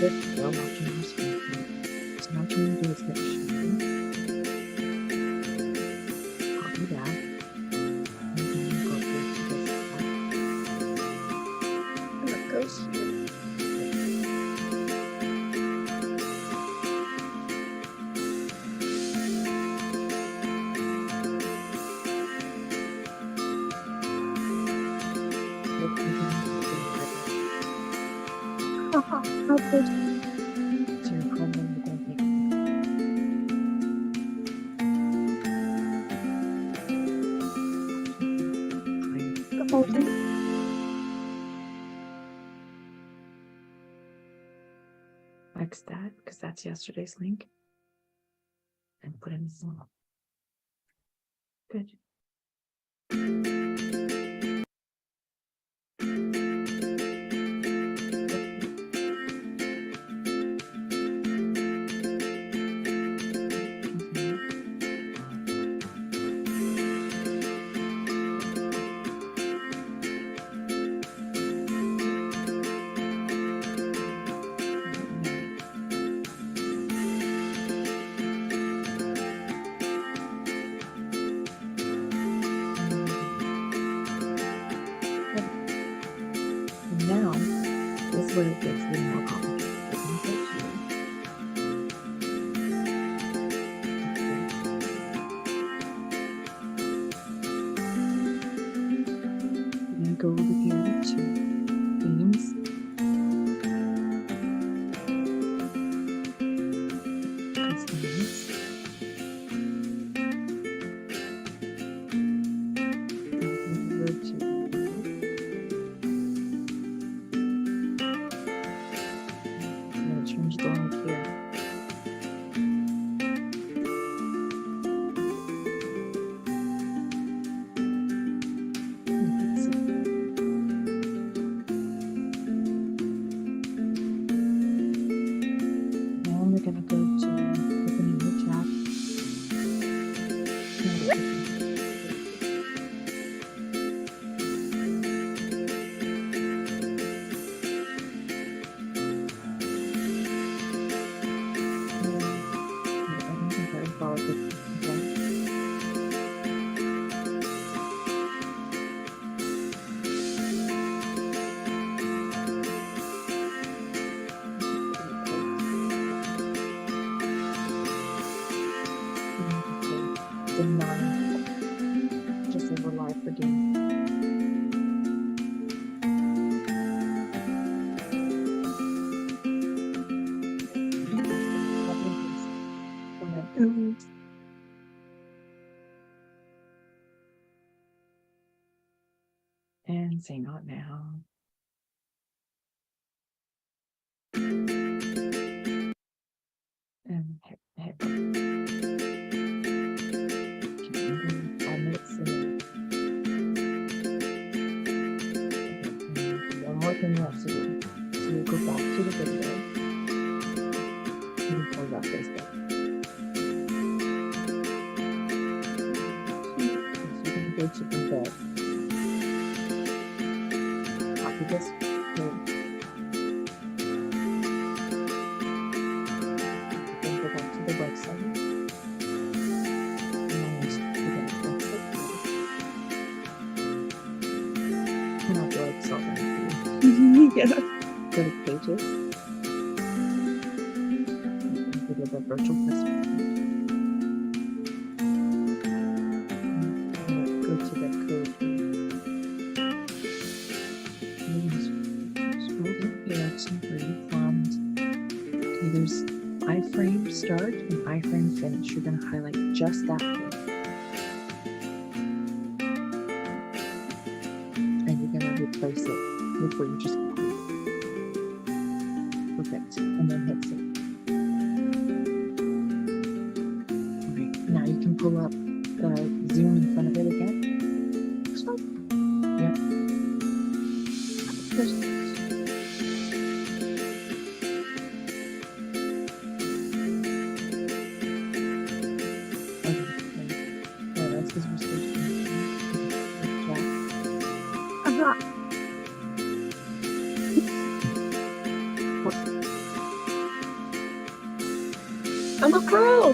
as if they're watching our screen. So now what you want to do is hit share. Copy that. And then go over to this tab. And it goes here. Haha, how good. So you're probably going to be The whole thing. X that because that's yesterday's link and put in this one. Good. And now, this is where it gets a little more complicated. We're gonna go here. We're gonna go over here to themes. Customize. And we're gonna go to I'm gonna change the link here. Let's see. Now we're gonna go to open a new tab. Deny. Just say we're live for Dean. Mhm. And say not now. And hit go. Okay, and then 5 minutes in. Okay, one more thing left to do. So you go back to the video. And you close out Facebook. So you're gonna go to embed. Copy this code. Then go back to the website. And then you're gonna fix it. Not the like solve anything. Yeah. Go to pages. Go to the virtual customer. Go to the code here. And then scroll down here to where you found. Okay, there's iframe start and iframe finish. You're going to highlight just that here. And you're going to replace it with what you just copied. Perfect. And then hit save. Alright, now you can pull up the zoom in front of it again. Stop. Yeah. There's- Okay, that's because we're supposed to chat. Uh-huh. I'm a pro.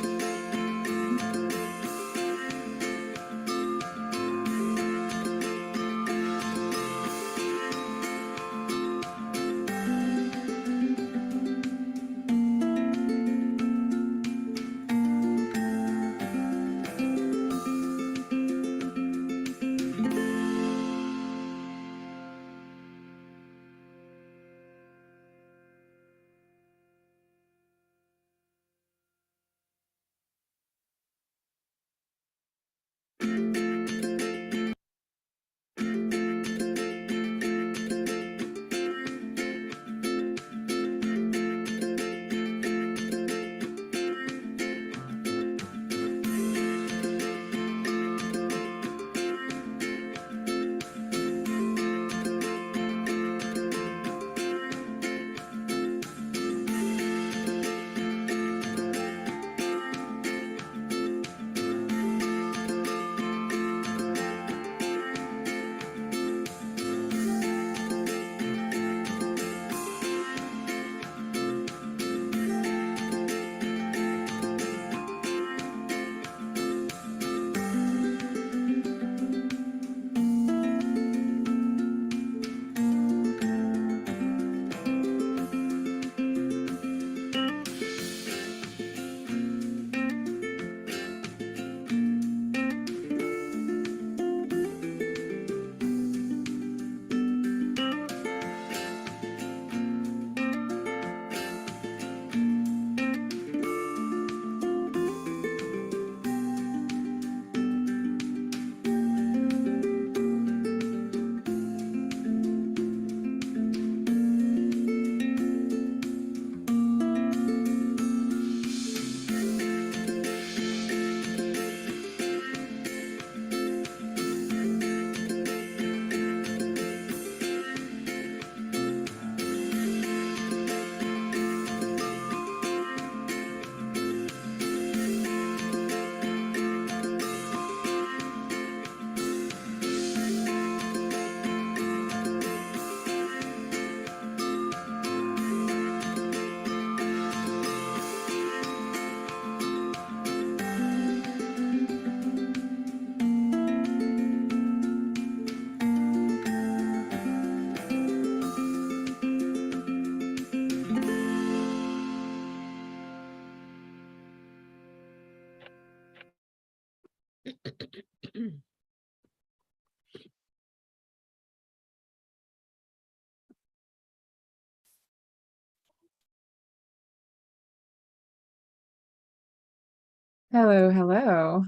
Hello, hello.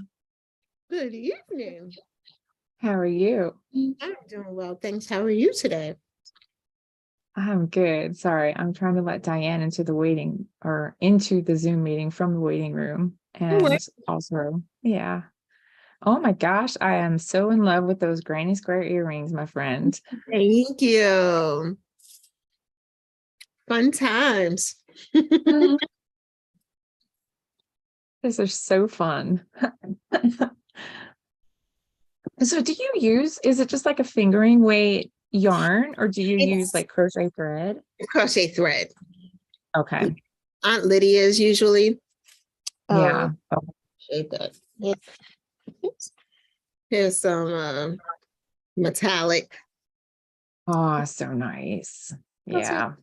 Good evening. How are you? I'm doing well, thanks. How are you today? I'm good. Sorry, I'm trying to let Diane into the Zoom meeting from the waiting room. And also, yeah. Oh my gosh, I am so in love with those granny square earrings, my friend. Thank you. Fun times. These are so fun. So is it just like a fingering weight yarn, or do you use like crochet thread? Crochet thread. Okay. Aunt Lydia's usually. Yeah. Shade that. Here's some metallic. Oh, so nice. Yeah.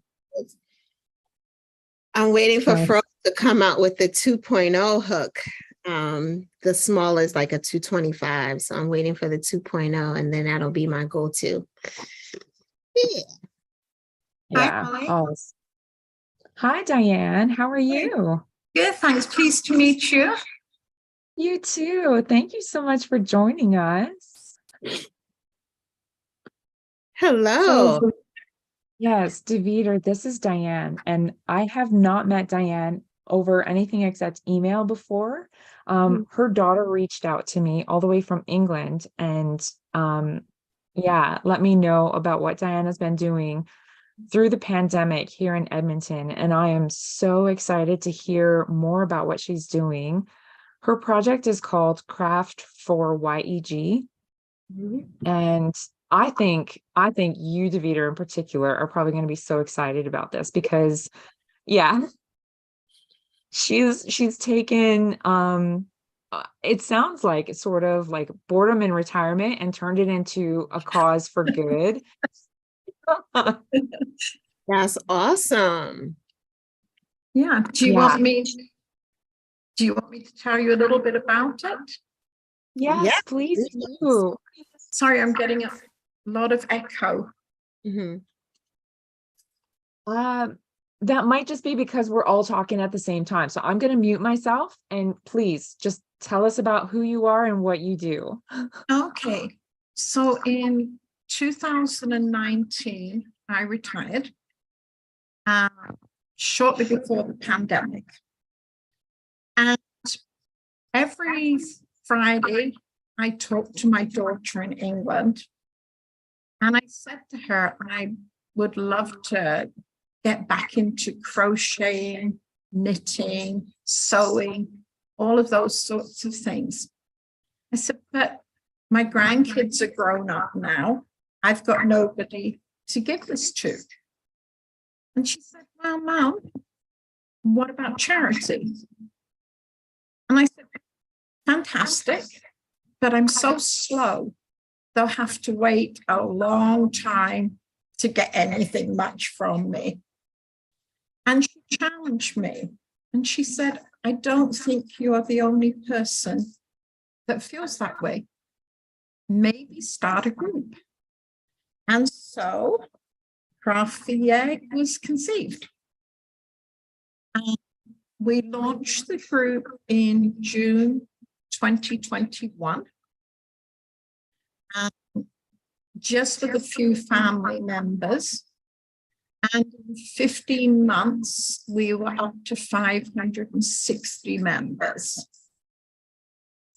I'm waiting for Right. Fro to come out with the 2.0 hook. The small is like a 225. So I'm waiting for the 2.0 and then that'll be my go-to. Yeah. Yeah. Hi. Oh. Hi, Diane. How are you? Good, thanks. Pleased to meet you. You too. Thank you so much for joining us. Hello. So, yes, Davider, this is Diane, and I have not met Diane over anything except email before. Her daughter reached out to me all the way from England and yeah, let me know about what Diane has been doing through the pandemic here in Edmonton, and I am so excited to hear more about what she's doing. Her project is called Craft for YEG, and I think you, Davida, in particular, are probably going to be so excited about this because, yeah, she's taken it sounds like it's sort of like boredom and retirement and turned it into a cause for good. That's awesome. Yeah. Do you Yeah. want me to tell you a little bit about it? Yes, Yeah, please please. do. Sorry, I'm getting a lot of echo. Mhm. That might just be because we're all talking at the same time. So I'm going to mute myself and please just tell us about who you are and what you do. Okay. So in 2019, I retired shortly before the pandemic. And every Friday, I talked to my daughter in England. And I said to her, I would love to get back into crocheting, knitting, sewing, all of those sorts of things. I said, but my grandkids are grown up now. I've got nobody to give this to. And she said, well, Mom, what about charity? And I said, fantastic, but I'm so slow. They'll have to wait a long time to get anything much from me. And she challenged me. And she said, I don't think you are the only person that feels that way. Maybe start a group. And so Craft the Egg was conceived. And we launched the group in June 2021. And just with a few family members. And in 15 months, we were up to 560 members.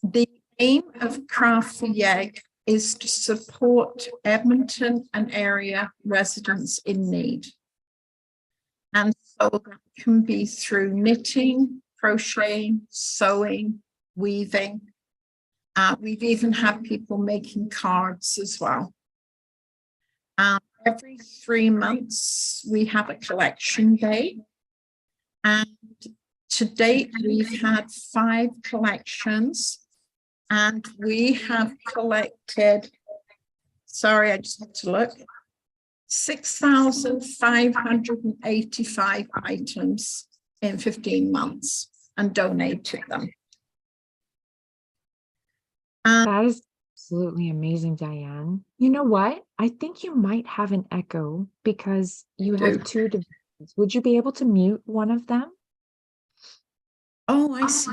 The aim of Craft the Egg is to support Edmonton and area residents in need. And so that can be through knitting, crocheting, sewing, weaving. We've even had people making cards as well. Every 3 months, we have a collection day. And to date, we've had 5 collections. And we have collected, sorry, I just had to look, 6,585 items in 15 months and donated them. That is absolutely amazing, Diane. You know what? I think you might have an echo because you have 2 devices. Would you be able to mute one of them? Oh, I see.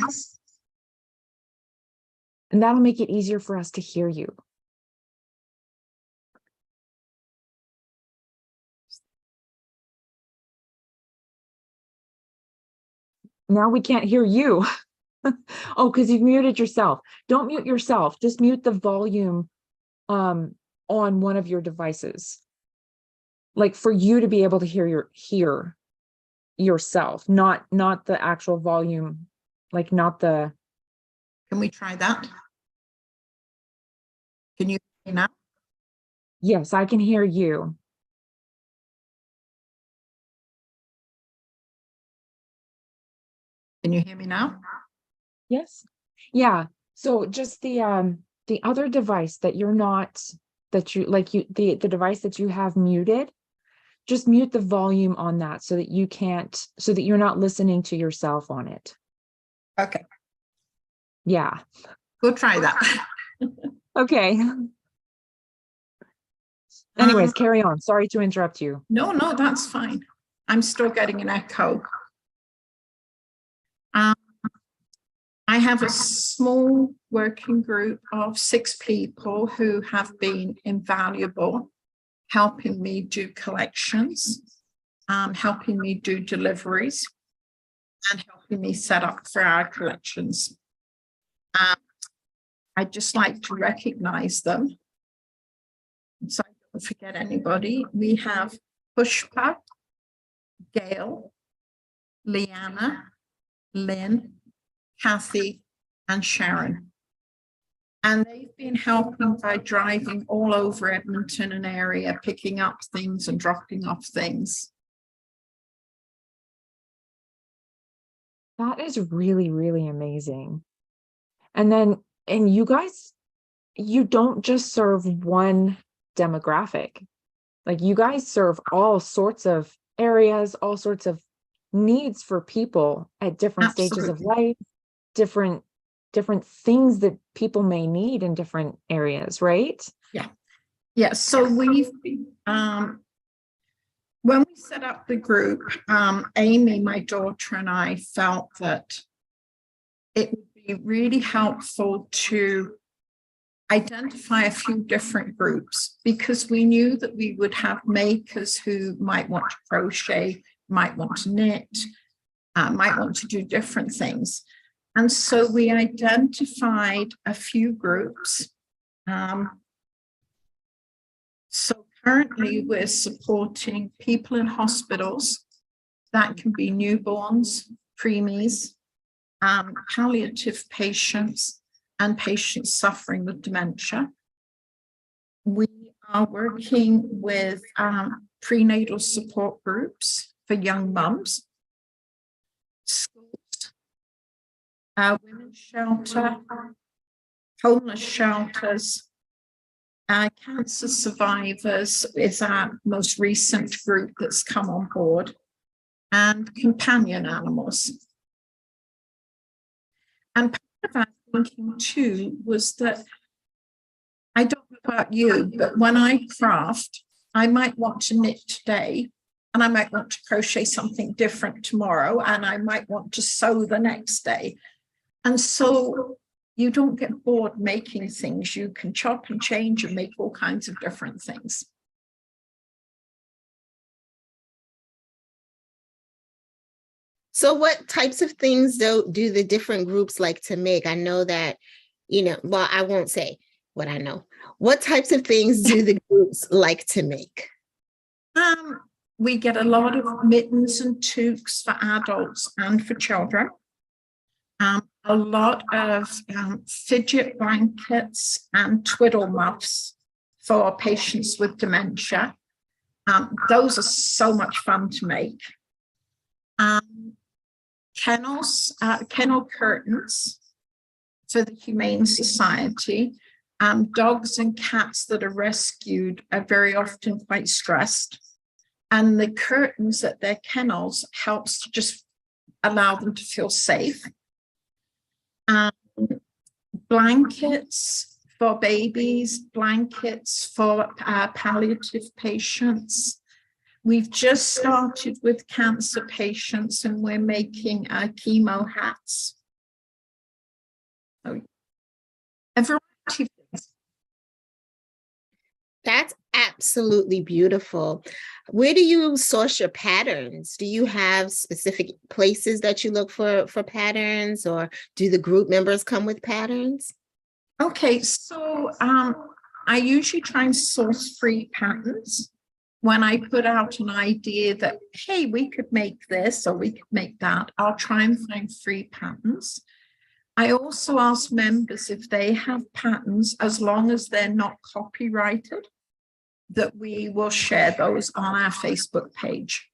And that'll make it easier for us to hear you. Now we can't hear you. Oh, because you've muted yourself. Don't mute yourself. Just mute the volume on one of your devices. Like for you to be able to hear yourself, not the actual volume, like not the. Can we try that? Can you hear me now? Yes, I can hear you. Can you hear me now? Yes. Yeah. So just the other device that you're not, that you like, the device that you have muted, just mute the volume on that so that you can't, so that you're not listening to yourself on it. Okay. Yeah. We'll try that. Okay. Anyways, carry on. Sorry to interrupt you. No, that's fine. I'm still getting an echo. I have a small working group of 6 people who have been invaluable, helping me do collections, helping me do deliveries, and helping me set up for our collections. I'd just like to recognize them, so I don't forget anybody. We have Pushpa, Gail, Leanna, Lynn, Kathy, and Sharon. And they've been helping by driving all over Edmonton and area, picking up things and dropping off things. That is really, really amazing. And then, and you guys, you don't just serve one demographic. Like you guys serve all sorts of areas, all sorts of needs for people at different stages of Absolutely. life, different things that people may need in different areas, right? Yeah, so we've when we set up the group, Amy, my daughter, and I felt that it would be really helpful to identify a few different groups, because we knew that we would have makers who might want to crochet, might want to knit, might want to do different things. And so we identified a few groups. So currently we're supporting people in hospitals. That can be newborns, preemies, palliative patients, and patients suffering with dementia. We are working with prenatal support groups for young mums, schools, women's shelter, homeless shelters, cancer survivors is our most recent group that's come on board, and companion animals. And part of our thinking too was that, I don't know about you, but when I craft, I might want to knit today, and I might want to crochet something different tomorrow, and I might want to sew the next day. And so you don't get bored making things. You can chop and change and make all kinds of different things. So what types of things do the different groups like to make? I know that, well, I won't say what I know. What types of things do the groups like to make? We get a lot of mittens and toques for adults and for children. A lot of fidget blankets and twiddle muffs for patients with dementia. Those are so much fun to make. Kennel curtains for the Humane Society. Dogs and cats that are rescued are very often quite stressed, and the curtains at their kennels helps to just allow them to feel safe. Blankets for babies, blankets for palliative patients. We've just started with cancer patients, and we're making chemo hats. So, a variety of things. That's absolutely beautiful. Where do you source your patterns? Do you have specific places that you look for patterns, or do the group members come with patterns? Okay, so I usually try and source free patterns when I put out an idea that, hey, we could make this or we could make that. I'll try and find free patterns. I also ask members if they have patterns, as long as they're not copyrighted, that we will share those on our Facebook page.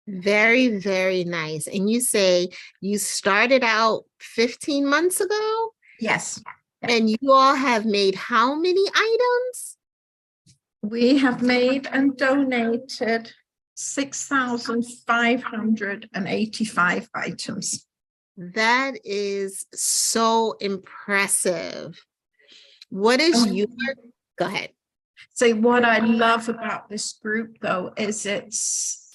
Very, very nice. And you say you started out 15 months ago? Yes. And you all have made how many items? We have made and donated 6,585 items. That is so impressive. What is your, go ahead. So what I love about this group, though, is it's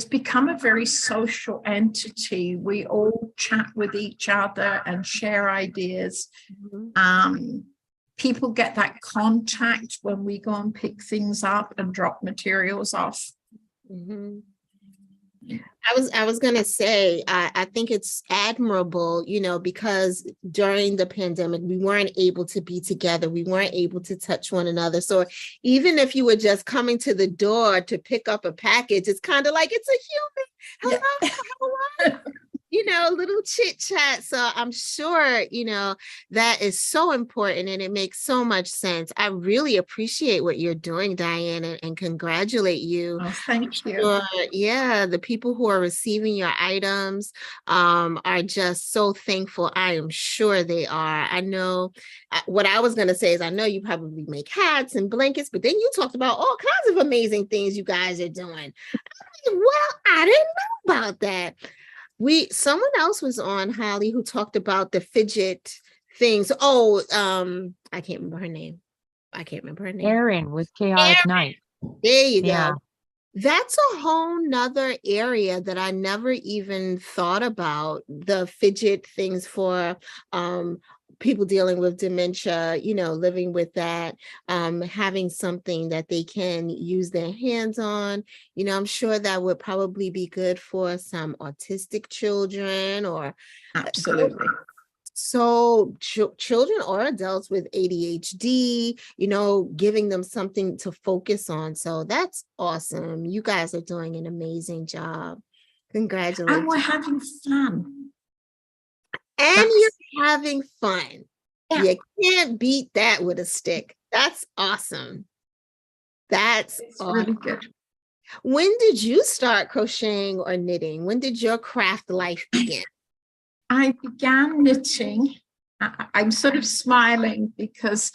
become a very social entity. We all chat with each other and share ideas. Mm-hmm. People get that contact when we go and pick things up and drop materials off. Mm-hmm. I was going to say, I think it's admirable, because during the pandemic, we weren't able to be together. We weren't able to touch one another. So even if you were just coming to the door to pick up a package, it's kind of like it's a human. Hello, a little chit chat. So I'm sure, that is so important and it makes so much sense. I really appreciate what you're doing, Diane, and congratulate you. Oh, thank you. Sure. Yeah, the people who are receiving your items are just so thankful. I am sure they are. I know what I was going to say is I know you probably make hats and blankets, but then you talked about all kinds of amazing things you guys are doing. Well, I didn't know about that. Someone else was on, Holly, who talked about the fidget things. Oh, I can't remember her name. Erin with Chaotic Night. There you Yeah. go. That's a whole nother area that I never even thought about. The fidget things for people dealing with dementia, living with that, having something that they can use their hands on. I'm sure that would probably be good for some autistic children or Absolutely. so children or adults with ADHD, giving them something to focus on. So that's awesome. You guys are doing an amazing job. Congratulations. And we're having fun. And you're having fun. Yeah. You can't beat that with a stick. That's awesome. That's awesome. Really good. When did you start crocheting or knitting? When did your craft life begin? I began knitting. I'm sort of smiling because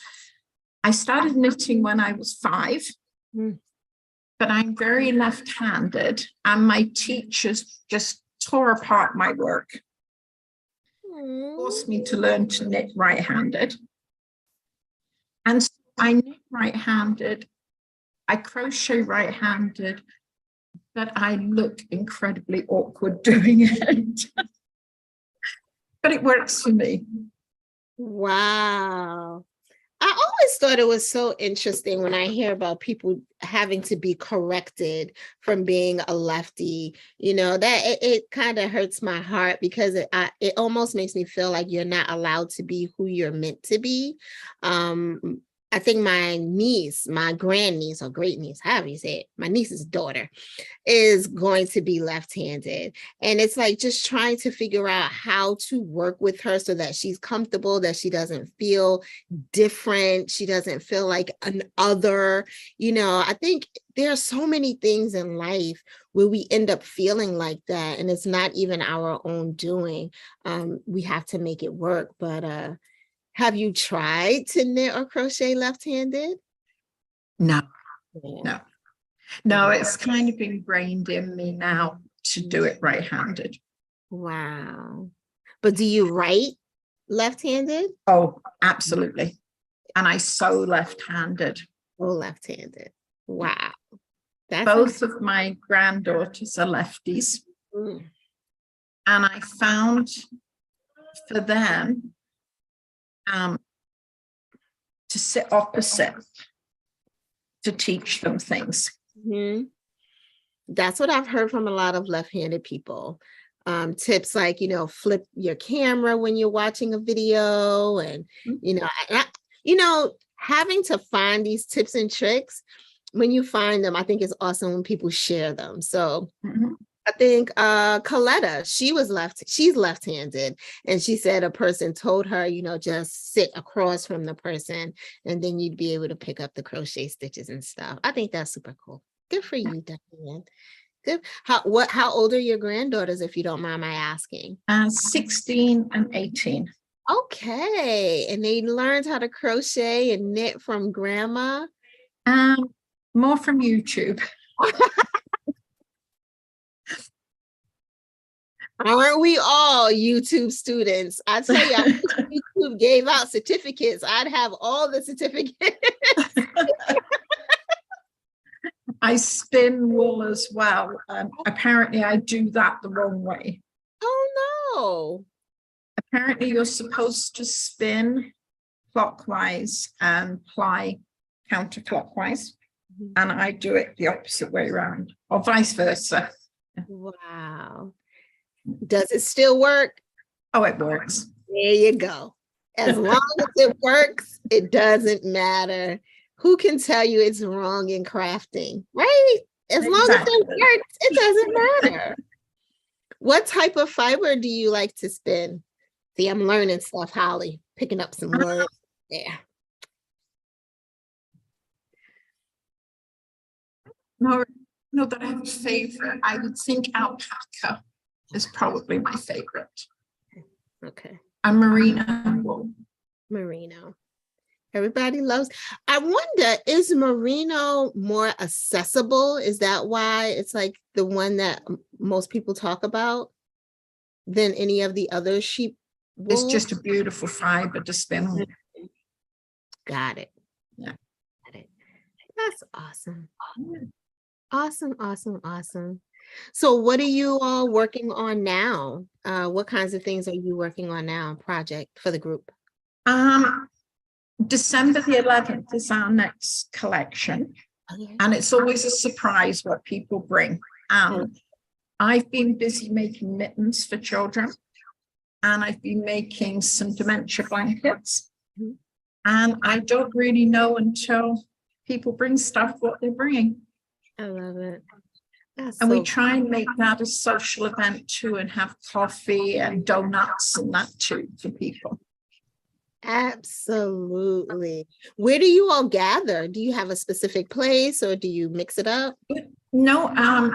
I started knitting when I was 5, but I'm very left-handed and my teachers just tore apart my work. Forced me to learn to knit right-handed. And so I knit right-handed, I crochet right-handed, but I look incredibly awkward doing it. But it works for me. Wow. I always thought it was so interesting when I hear about people having to be corrected from being a lefty, that it kind of hurts my heart because it almost makes me feel like you're not allowed to be who you're meant to be. I think my niece, my grandniece or great niece, however you say it, my niece's daughter is going to be left-handed. And it's like just trying to figure out how to work with her so that she's comfortable, that she doesn't feel different. She doesn't feel like an other. I think there are so many things in life where we end up feeling like that. And it's not even our own doing. We have to make it work. But have you tried to knit or crochet left-handed? No, Yeah. no, it's kind of ingrained in me now to do it right-handed. Wow. But do you write left-handed? Oh, absolutely. And I sew left-handed. Oh, left-handed. Wow. That's Both of my granddaughters are lefties. Mm. And I found for them to sit opposite to teach them things. Mm-hmm. That's what I've heard from a lot of left-handed people. Tips like, flip your camera when you're watching a video and, having to find these tips and tricks. When you find them, I think it's awesome when people share them. So I think Coletta, she's left-handed, and she said a person told her, just sit across from the person and then you'd be able to pick up the crochet stitches and stuff. I think that's super cool. Good for you, Diane. Good. How old are your granddaughters, if you don't mind my asking? 16 and 18. Okay. And they learned how to crochet and knit from grandma? More from YouTube. Aren't we all YouTube students? I tell you, I wish YouTube gave out certificates. I'd have all the certificates. I spin wool as well. Apparently I do that the wrong way. Oh no. Apparently you're supposed to spin clockwise and ply counterclockwise. And I do it the opposite way around, or vice versa. Wow. Does it still work? Oh, it works. There you go. As long as it works, it doesn't matter. Who can tell you it's wrong in crafting, right? As long as it works, it doesn't matter. What type of fiber do you like to spin? See, I'm learning stuff, Holly, picking up some words. Yeah. No, no, that I have a favorite. I would think alpaca is probably my favorite. Okay. And merino wool. Merino. Everybody loves. I wonder, is merino more accessible? Is that why it's like the one that most people talk about than any of the other sheep It's wool? just a beautiful fiber to spin on. Got it. Yeah. Got it. That's awesome. Awesome, awesome, awesome. So what are you all working on now? What kinds of things are you working on now, project for the group? December the 11th is our next collection, and it's always a surprise what people bring. I've been busy making mittens for children, and I've been making some dementia blankets, and I don't really know until people bring stuff what they're bringing. I love it. That's And we so try and make that a social event too, and have coffee and donuts and that too for people. absolutely. Where do you all gather? Do you have a specific place or do you mix it up? No,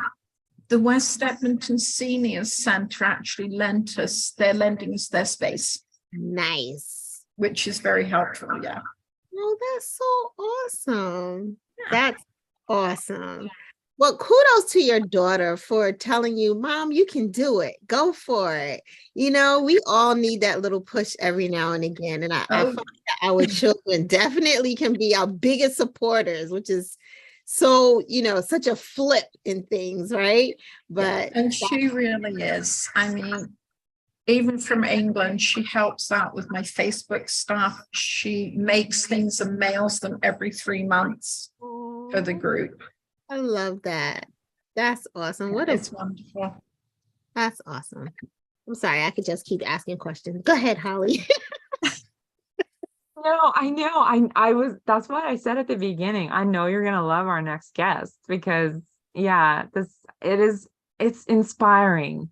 the West Edmonton Senior Centre actually they're lending us their space, Nice. which is very helpful. Yeah. Oh, that's so awesome. That's awesome. Well, kudos to your daughter for telling you, Mom, you can do it. Go for it. You know, we all need that little push every now and again. And I find that our children definitely can be our biggest supporters, which is so, such a flip in things, right? But And she really is. I mean, even from England, she helps out with my Facebook stuff. She makes things and mails them every 3 months for the group. I love that. That's awesome. It's wonderful. That's awesome. I'm sorry, I could just keep asking questions. Go ahead, Holly. No, I know. That's what I said at the beginning. I know you're gonna love our next guest because yeah, it's inspiring,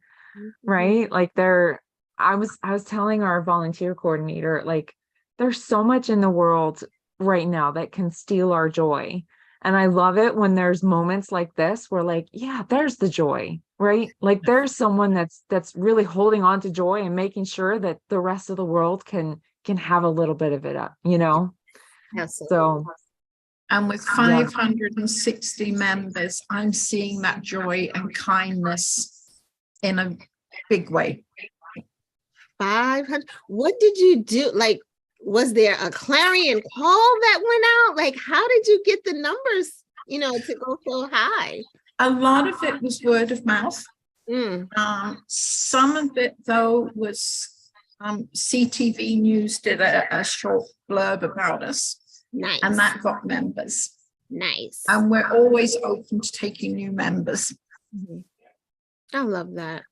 right? Like I was telling our volunteer coordinator, like there's so much in the world right now that can steal our joy. And I love it when there's moments like this where like, yeah, there's the joy, right? Like there's someone that's really holding on to joy and making sure that the rest of the world can have a little bit of it up, Absolutely. So And with 560 members, I'm seeing that joy and kindness in a big way. 500. What did you do? Like, was there a clarion call that went out? Like, how did you get the numbers, to go so high? A lot of it was word of mouth. Some of it, though, was CTV News did a short blurb about us. Nice. And that got members. Nice. And we're always open to taking new members. I love that.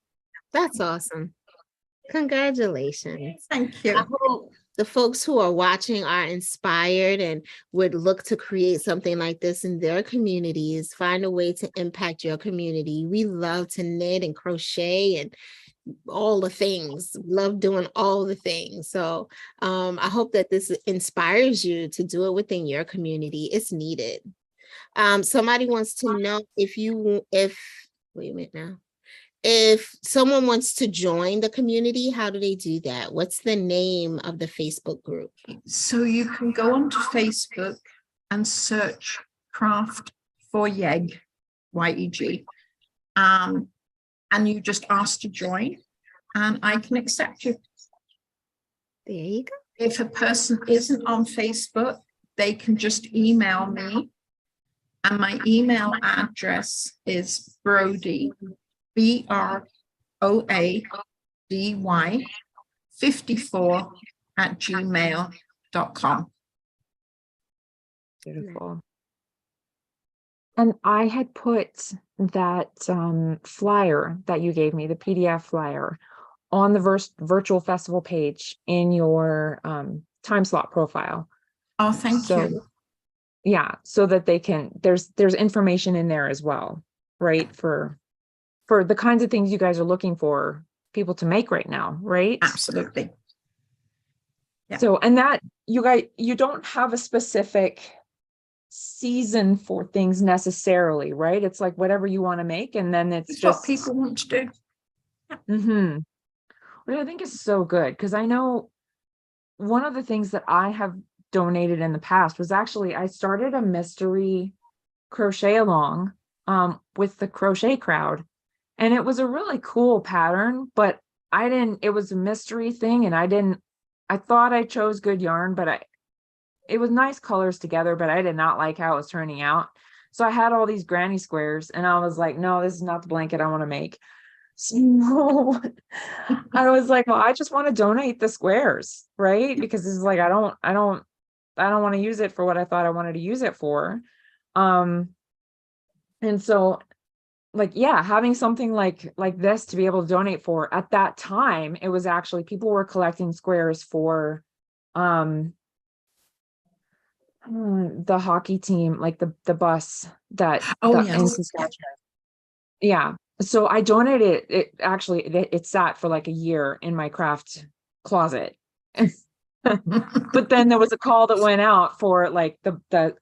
That's awesome. Congratulations. Thank you. I hope the folks who are watching are inspired and would look to create something like this in their communities, find a way to impact your community. We love to knit and crochet and all the things, love doing all the things. So I hope that this inspires you to do it within your community. It's needed. Somebody wants to know wait a minute now. If someone wants to join the community, how do they do that? What's the name of the Facebook group? So you can go onto Facebook and search Craft for YEG, Y-E-G. And you just ask to join, and I can accept you. There you go. If a person isn't on Facebook, they can just email me. And my email address is Brody, BROADY 54 @gmail.com. beautiful. And I had put that flyer that you gave me, the PDF flyer, on the virtual festival page in your time slot profile. Oh, thank you. Yeah, so that they can, there's information in there as well, right? For for the kinds of things you guys are looking for people to make right now, right? Absolutely. Yeah. So, and that you don't have a specific season for things necessarily, right? It's like whatever you want to make, and then it's It's just what people want to do. Which I think is so good, because I know one of the things that I have donated in the past was actually I started a mystery crochet along with the crochet crowd, and it was a really cool pattern, but it was a mystery thing, and I thought I chose good yarn, but it was nice colors together, but I did not like how it was turning out. So I had all these granny squares, and I was like, no, this is not the blanket I want to make. So I was like, well, I just want to donate the squares, right? Because this is like, I don't want to use it for what I thought I wanted to use it for. And so like, yeah, having something like this to be able to donate for, at that time, it was actually people were collecting squares for the hockey team, like the bus that Oh, in yes. Saskatchewan. Yeah. So I donated it. Actually, it sat for like a year in my craft closet. But then there was a call that went out for like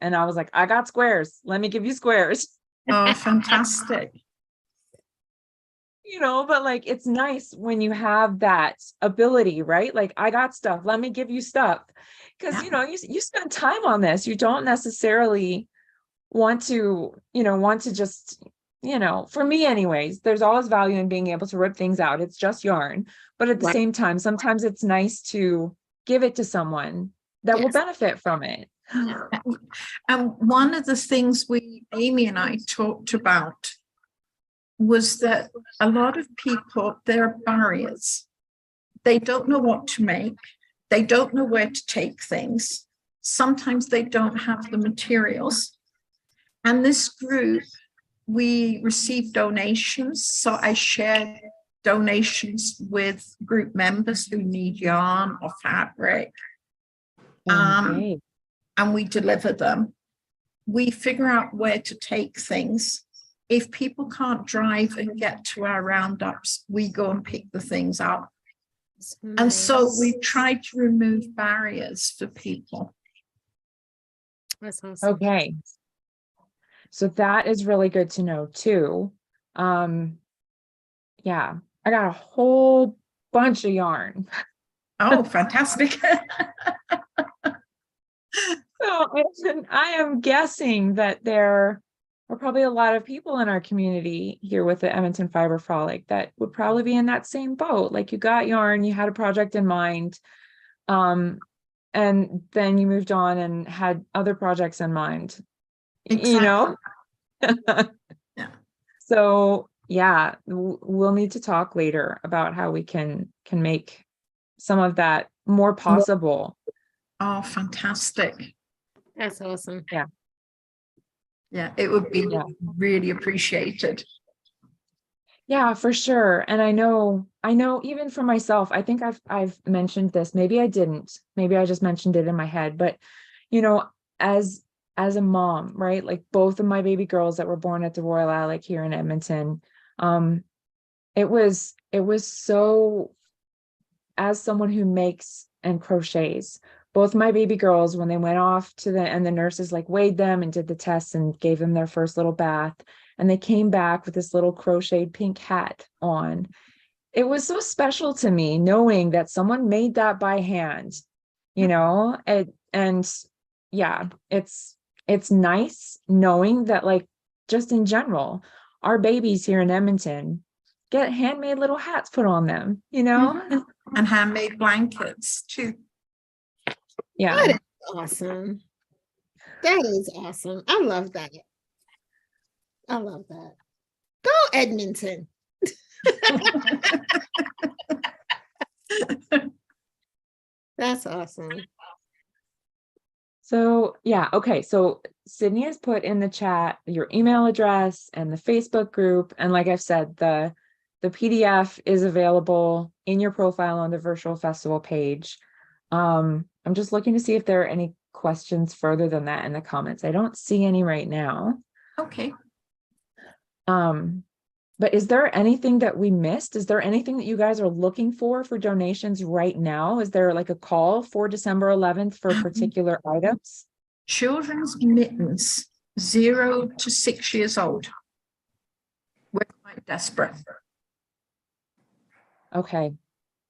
and I was like, I got squares. Let me give you squares. Oh, fantastic. But like, it's nice when you have that ability, right? Like, I got stuff. Let me give you stuff. Because, you spend time on this. You don't necessarily want to just, for me anyways, there's always value in being able to rip things out. It's just yarn. But at the same time, sometimes it's nice to give it to someone that will benefit from it. And one of the things Amy and I talked about was that a lot of people, there are barriers. They don't know what to make. They don't know where to take things. Sometimes they don't have the materials. And this group, we received donations. So I shared donations with group members who need yarn or fabric. Okay. And we deliver them. We figure out where to take things. If people can't drive and get to our roundups, we go and pick the things up. Nice. And so we try to remove barriers for people. That's awesome. Okay. So that is really good to know too. Yeah, I got a whole bunch of yarn. Oh, fantastic. So I am guessing that there are probably a lot of people in our community here with the Edmonton Fiber Frolic that would probably be in that same boat. Like, you got yarn, you had a project in mind, and then you moved on and had other projects in mind. Exactly. Yeah. So yeah, we'll need to talk later about how we can make some of that more possible. Oh, fantastic. That's awesome. Yeah. Yeah, it would be really appreciated. Yeah, for sure. And I know even for myself, I think I've mentioned this. Maybe I didn't. Maybe I just mentioned it in my head. But as a mom, right? Like, both of my baby girls that were born at the Royal Alec here in Edmonton, it was so, as someone who makes and crochets, both my baby girls, when they went off and the nurses like weighed them and did the tests and gave them their first little bath, and they came back with this little crocheted pink hat on. It was so special to me knowing that someone made that by hand, and yeah, it's nice knowing that, like, just in general, our babies here in Edmonton get handmade little hats put on them, And handmade blankets too. Yeah. That is awesome. That is awesome. I love that. I love that. Go Edmonton. That's awesome. So yeah, okay. So Sydney has put in the chat your email address and the Facebook group. And like I've said, the PDF is available in your profile on the virtual festival page. I'm just looking to see if there are any questions further than that in the comments. I don't see any right now. Okay. But is there anything that we missed? Is there anything that you guys are looking for donations right now? Is there like a call for December 11th for particular items? Children's mittens, 0 to 6 years old. We're quite desperate. Okay,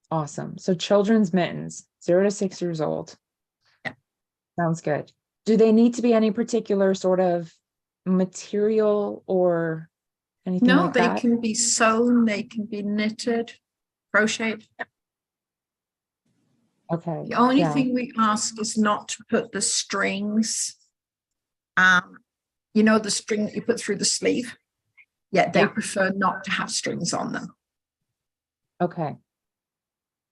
awesome. So children's mittens, 0 to 6 years old. Yeah. Sounds good. Do they need to be any particular sort of material or anything No, like they that? can be sewn, they can be knitted, crocheted. Okay. The only yeah. thing we ask is not to put the strings, the string that you put through the sleeve. Yeah, they prefer not to have strings on them. Okay.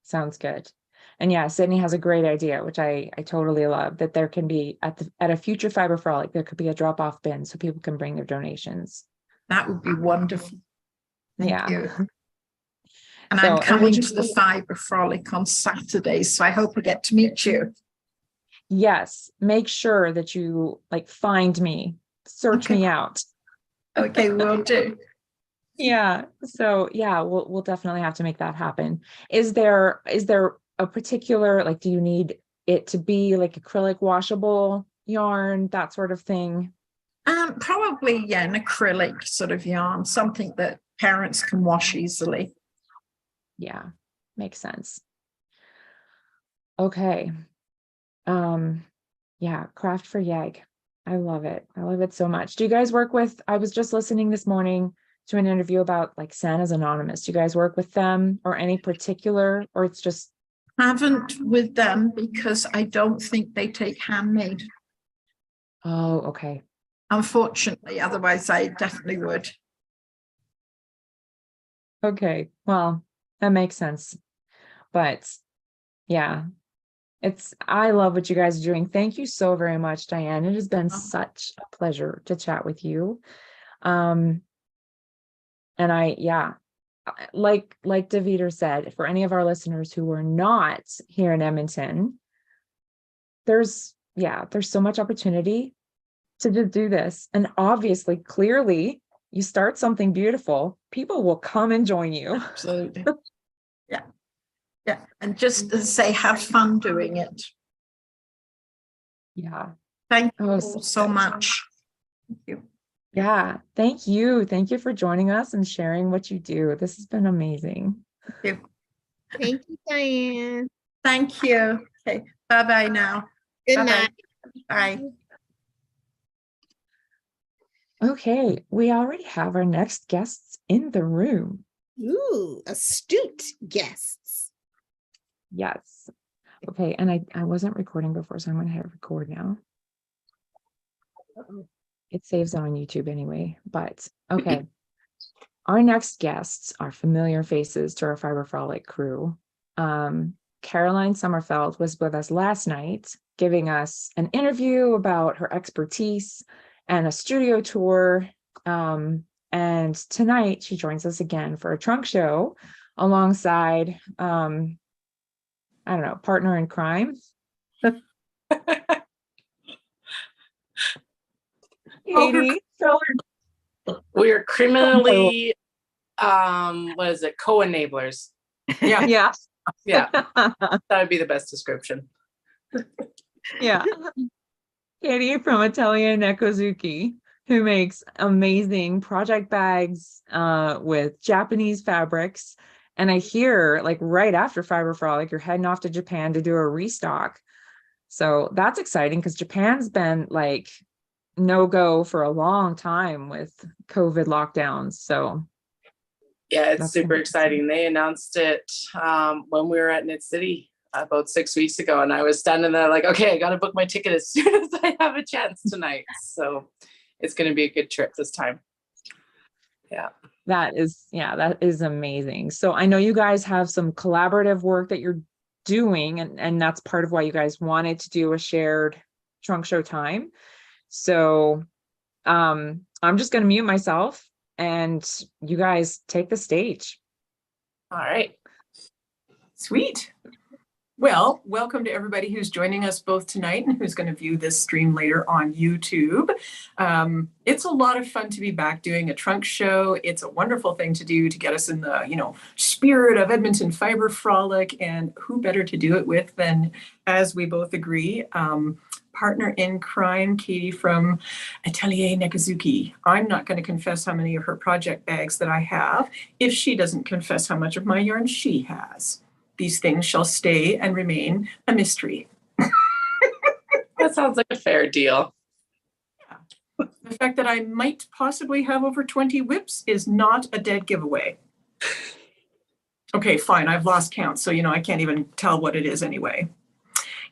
Sounds good. And yeah, Sydney has a great idea, which I totally love, that there can be at a future Fiber Frolic, there could be a drop-off bin so people can bring their donations. That would be wonderful. Thank you. And So, I'm and coming we'll to the Fiber Frolic on Saturday, so I hope I get to meet you. Yes, make sure that you find me, search me out. Okay, will do. Yeah. So yeah, we'll definitely have to make that happen. Is there a particular, do you need it to be like acrylic washable yarn, that sort of thing? Probably, an acrylic sort of yarn, something that parents can wash easily. Yeah, makes sense. Okay. Yeah, Craft for Yeg. I love it. I love it so much. Do you guys work with, I was just listening this morning to an interview about Santa's Anonymous. Do you guys work with them or any particular, or it's just? Haven't with them because I don't think they take handmade. Oh, okay. Unfortunately, otherwise I definitely would. Okay, well, that makes sense. But yeah, I love what you guys are doing. Thank you so very much, Dianne. It has been such a pleasure to chat with you. And like Davida said, for any of our listeners who are not here in Edmonton, there's so much opportunity to just do this. And obviously, clearly, you start something beautiful, people will come and join you. Absolutely. Yeah. And just to say, have fun doing it. Yeah. Thank you all so much. Thank you. Yeah. Thank you. Thank you for joining us and sharing what you do. This has been amazing. Thank you. Thank you, Dianne. Thank you. Okay. Bye-bye now. Good Bye-bye. night. Bye. Okay. We already have our next guests in the room. Ooh, astute guests. Yes. Okay. And I wasn't recording before, so I'm going to hit record now. It saves on YouTube anyway, but okay. Our next guests are familiar faces to our Fiber Frolic crew. Caroline Sommerfeld was with us last night, giving us an interview about her expertise and a studio tour. And tonight she joins us again for a trunk show alongside, I don't know, partner in crime. Katie. We're criminally, what is it? Co-enablers. Yeah. Yeah. Yeah. That would be the best description. Yeah. Katie from Atelier Nekozuki, who makes amazing project bags with Japanese fabrics. And I hear right after Fiber Frolic, you're heading off to Japan to do a restock. So that's exciting because Japan's been no-go for a long time with COVID lockdowns. So yeah, it's super exciting. They announced it when we were at Knit City about 6 weeks ago, and I was standing there okay, I got to book my ticket as soon as I have a chance tonight. So it's going to be a good trip this time. Yeah. That is amazing. So I know you guys have some collaborative work that you're doing, and that's part of why you guys wanted to do a shared trunk show time. So I'm just going to mute myself and you guys take the stage. All right. Sweet. Well, welcome to everybody who's joining us both tonight and who's going to view this stream later on YouTube. It's a lot of fun to be back doing a trunk show. It's a wonderful thing to do to get us in the, spirit of Edmonton Fiber Frolic, and who better to do it with than, as we both agree, partner in crime, Katie from Atelier Nekozuki. I'm not going to confess how many of her project bags that I have if she doesn't confess how much of my yarn she has. These things shall stay and remain a mystery. That sounds like a fair deal. Yeah. The fact that I might possibly have over 20 whips is not a dead giveaway. Okay, fine, I've lost count, so I can't even tell what it is anyway.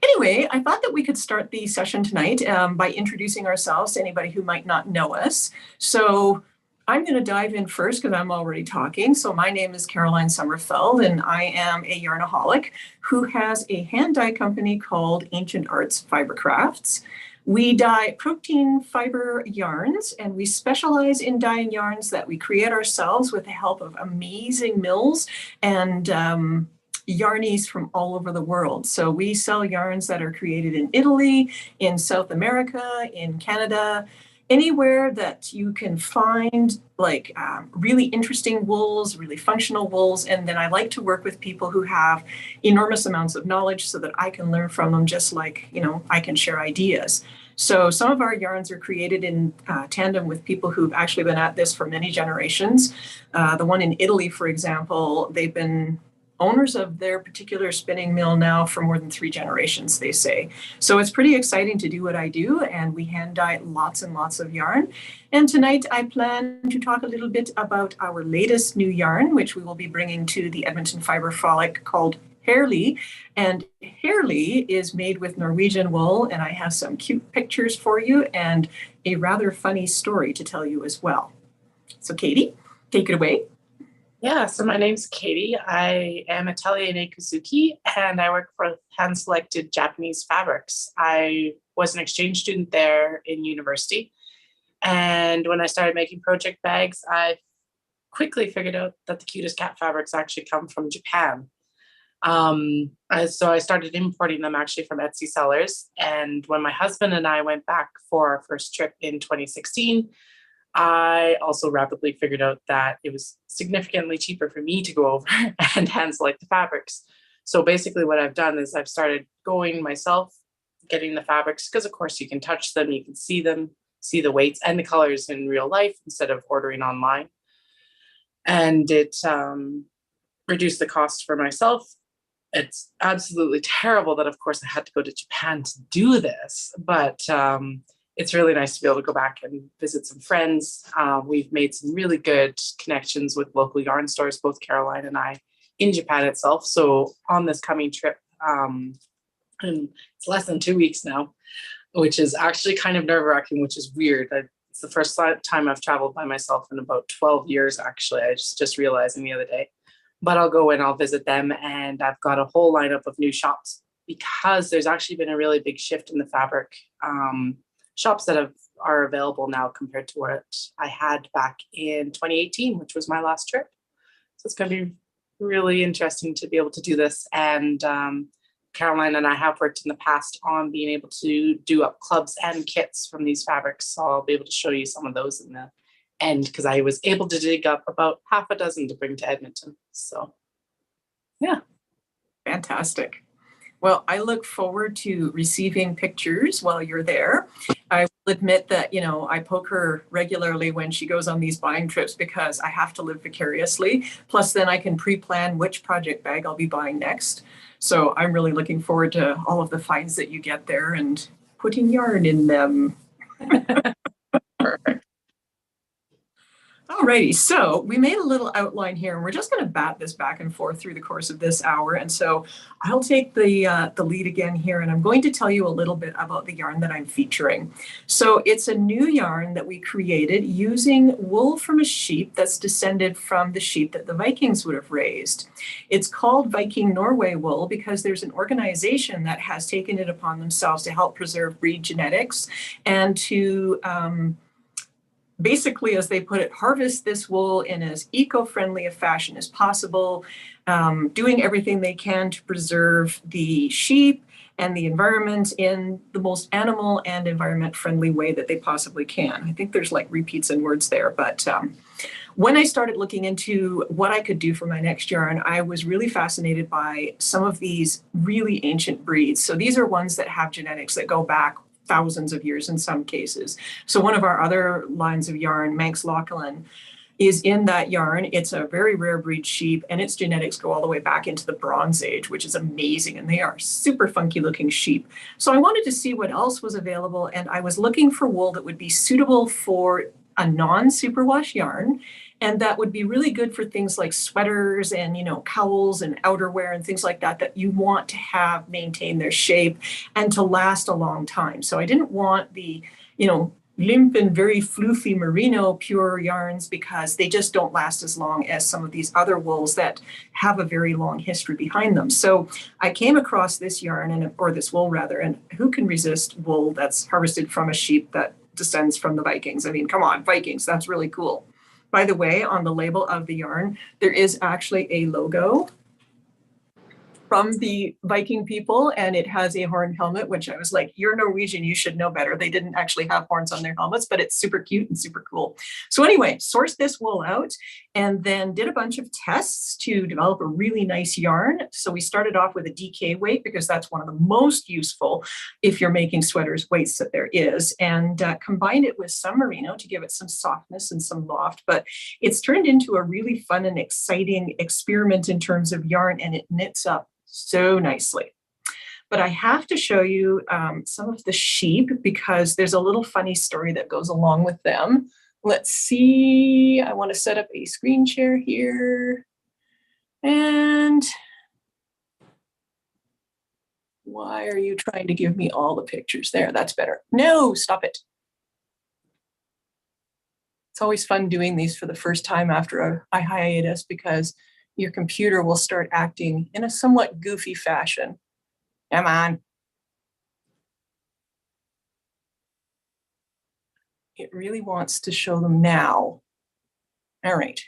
Anyway, I thought that we could start the session tonight by introducing ourselves to anybody who might not know us. So I'm going to dive in first because I'm already talking. So my name is Caroline Sommerfeld, and I am a yarnaholic who has a hand dye company called Ancient Arts Fiber Crafts. We dye protein fiber yarns, and we specialize in dyeing yarns that we create ourselves with the help of amazing mills and yarnies from all over the world. So we sell yarns that are created in Italy, in South America, in Canada, anywhere that you can find really interesting wools, really functional wools. And then I like to work with people who have enormous amounts of knowledge so that I can learn from them, just like, I can share ideas. So some of our yarns are created in tandem with people who've actually been at this for many generations. The one in Italy, for example, they've been owners of their particular spinning mill now for more than 3 generations, they say. So it's pretty exciting to do what I do, and we hand dye lots and lots of yarn. And tonight I plan to talk a little bit about our latest new yarn, which we will be bringing to the Edmonton Fiber Frolic, called Hairly. And Hairly is made with Norwegian wool, and I have some cute pictures for you and a rather funny story to tell you as well. So Katie, take it away. Yeah, so my name's Katie. I am Atelier Nekozuki, and I work for hand-selected Japanese fabrics. I was an exchange student there in university, and when I started making project bags, I quickly figured out that the cutest cat fabrics actually come from Japan. So I started importing them actually from Etsy sellers, and when my husband and I went back for our first trip in 2016, I also rapidly figured out that it was significantly cheaper for me to go over and hand select the fabrics. So basically what I've done is I've started going myself, getting the fabrics, because of course you can touch them, you can see them, see the weights and the colors in real life instead of ordering online. And it reduced the cost for myself. It's absolutely terrible that of course I had to go to Japan to do this, but it's really nice to be able to go back and visit some friends. We've made some really good connections with local yarn stores, both Caroline and I, in Japan itself. So on this coming trip, and it's less than 2 weeks now, which is actually kind of nerve-wracking, which is weird. It's the first time I've traveled by myself in about 12 years, actually. I just realizing the other day. But I'll go and I'll visit them, and I've got a whole lineup of new shops because there's actually been a really big shift in the fabric shops that are available now compared to what I had back in 2018, which was my last trip. So it's going to be really interesting to be able to do this. And Caroline and I have worked in the past on being able to do up clubs and kits from these fabrics. So I'll be able to show you some of those in the end, because I was able to dig up about half a dozen to bring to Edmonton. So yeah. Fantastic. Well, I look forward to receiving pictures while you're there. I will admit that, I poke her regularly when she goes on these buying trips because I have to live vicariously. Plus, then I can pre-plan which project bag I'll be buying next. So I'm really looking forward to all of the finds that you get there and putting yarn in them. Perfect. Alrighty, so we made a little outline here, and we're just going to bat this back and forth through the course of this hour. And so I'll take the lead again here, and I'm going to tell you a little bit about the yarn that I'm featuring. So it's a new yarn that we created using wool from a sheep that's descended from the sheep that the Vikings would have raised. It's called Viking Norway wool because there's an organization that has taken it upon themselves to help preserve breed genetics and to basically, as they put it, harvest this wool in as eco-friendly a fashion as possible, doing everything they can to preserve the sheep and the environment in the most animal and environment friendly way that they possibly can. I think there's like repeats in words there, but when I started looking into what I could do for my next yarn, I was really fascinated by some of these really ancient breeds. So these are ones that have genetics that go back thousands of years in some cases. So one of our other lines of yarn, Manx Lachlan, is in that yarn. It's a very rare breed sheep, and its genetics go all the way back into the Bronze Age, which is amazing. And they are super funky looking sheep. So I wanted to see what else was available, and I was looking for wool that would be suitable for a non-superwash yarn, and that would be really good for things like sweaters and, you know, cowls and outerwear and things like that, that you want to have maintain their shape and to last a long time. So I didn't want the, you know, limp and very floofy merino pure yarns, because they just don't last as long as some of these other wools that have a very long history behind them. So I came across this yarn, or this wool rather, and who can resist wool that's harvested from a sheep that descends from the Vikings? I mean, come on, Vikings, that's really cool. By the way, on the label of the yarn, there is actually a logo from the Viking people, and it has a horn helmet, which I was like, you're Norwegian, you should know better. They didn't actually have horns on their helmets, but it's super cute and super cool. So anyway, sourced this wool out and then did a bunch of tests to develop a really nice yarn. So we started off with a DK weight, because that's one of the most useful if you're making sweaters weights that there is, and combined it with some merino to give it some softness and some loft. But it's turned into a really fun and exciting experiment in terms of yarn, and it knits up so nicely. But I have to show you some of the sheep, because there's a little funny story that goes along with them. Let's see, I want to set up a screen share here. And why are you trying to give me all the pictures there? That's better. No, stop it. It's always fun doing these for the first time after a hiatus, because your computer will start acting in a somewhat goofy fashion. Come on. It really wants to show them now. All right.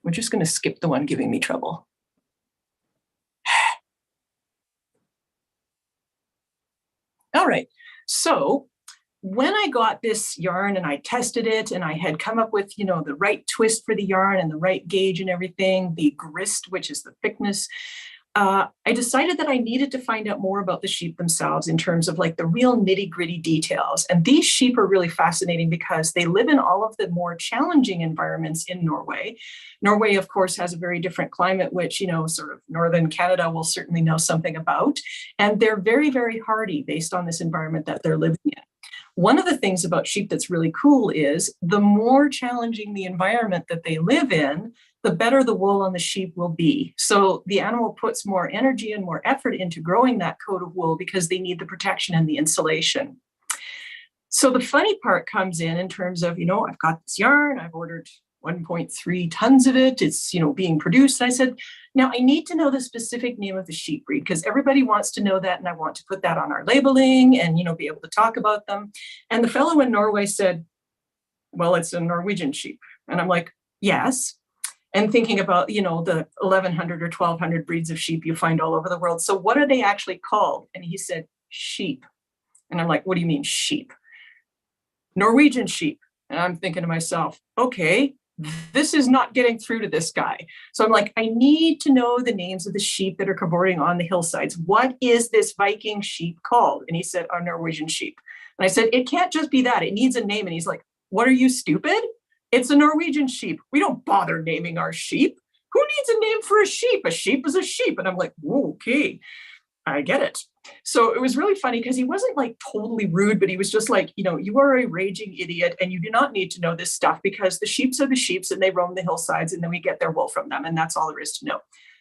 We're just going to skip the one giving me trouble. All right. So when I got this yarn and I tested it, and I had come up with, you know, the right twist for the yarn and the right gauge and everything, the grist, which is the thickness, I decided that I needed to find out more about the sheep themselves in terms of like the real nitty gritty details. And these sheep are really fascinating because they live in all of the more challenging environments in Norway. Norway, of course, has a very different climate, which, you know, sort of northern Canada will certainly know something about. And they're very, very hardy based on this environment that they're living in. One of the things about sheep that's really cool is the more challenging the environment that they live in, the better the wool on the sheep will be. So the animal puts more energy and more effort into growing that coat of wool because they need the protection and the insulation. So the funny part comes in terms of, you know, I've got this yarn, I've ordered 1.3 tons of it, it's, you know, being produced. And I said, now I need to know the specific name of the sheep breed, because everybody wants to know that, and I want to put that on our labeling and, you know, be able to talk about them. And the fellow in Norway said, well, it's a Norwegian sheep. And I'm like, yes. And thinking about, you know, the 1,100 or 1,200 breeds of sheep you find all over the world. So what are they actually called? And he said, sheep. And I'm like, what do you mean sheep? Norwegian sheep. And I'm thinking to myself, okay, this is not getting through to this guy. So I'm like, I need to know the names of the sheep that are cavorting on the hillsides. What is this Viking sheep called? And he said, our Norwegian sheep. And I said, it can't just be that. It needs a name. And he's like, what are you, stupid? It's a Norwegian sheep. We don't bother naming our sheep. Who needs a name for a sheep? A sheep is a sheep. And I'm like, okay, I get it. So it was really funny because he wasn't like totally rude, but he was just like, you know, you are a raging idiot and you do not need to know this stuff, because the sheeps are the sheeps and they roam the hillsides and then we get their wool from them. And that's all there is to know.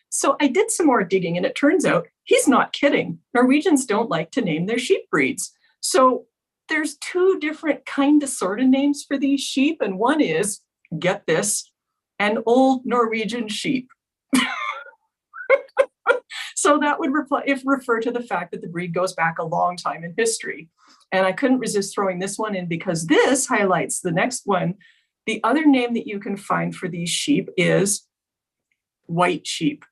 So I did some more digging, and it turns out he's not kidding. Norwegians don't like to name their sheep breeds. So there's two different kind of sort of names for these sheep. And one is, get this, an old Norwegian sheep. So that would refer to the fact that the breed goes back a long time in history. And I couldn't resist throwing this one in because this highlights the next one. The other name that you can find for these sheep is white sheep,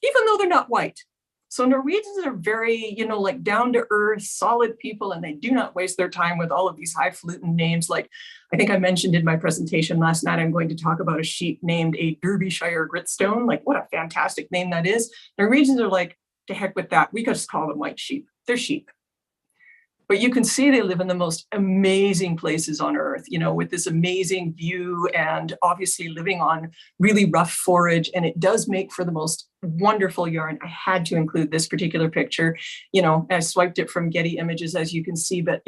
even though they're not white. So Norwegians are very, like down to earth, solid people, and they do not waste their time with all of these highfalutin names. Like I think I mentioned in my presentation last night, I'm going to talk about a sheep named a Derbyshire Gritstone. Like what a fantastic name that is. Norwegians are like, to heck with that. We could just call them white sheep. They're sheep. But you can see they live in the most amazing places on earth, with this amazing view and obviously living on really rough forage. And it does make for the most wonderful yarn. I had to include this particular picture. I swiped it from Getty Images, as you can see, but,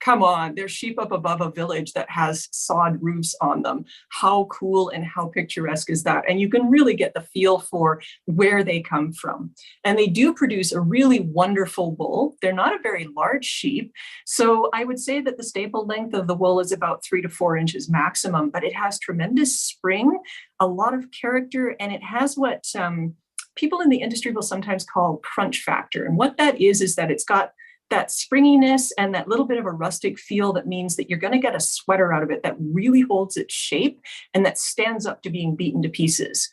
come on, there's sheep up above a village that has sod roofs on them. How cool and how picturesque is that? And you can really get the feel for where they come from. And they do produce a really wonderful wool. They're not a very large sheep. So I would say that the staple length of the wool is about 3 to 4 inches maximum, but it has tremendous spring, a lot of character, and it has what people in the industry will sometimes call crunch factor. And what that is that it's got that springiness and that little bit of a rustic feel that means that you're going to get a sweater out of it that really holds its shape and that stands up to being beaten to pieces.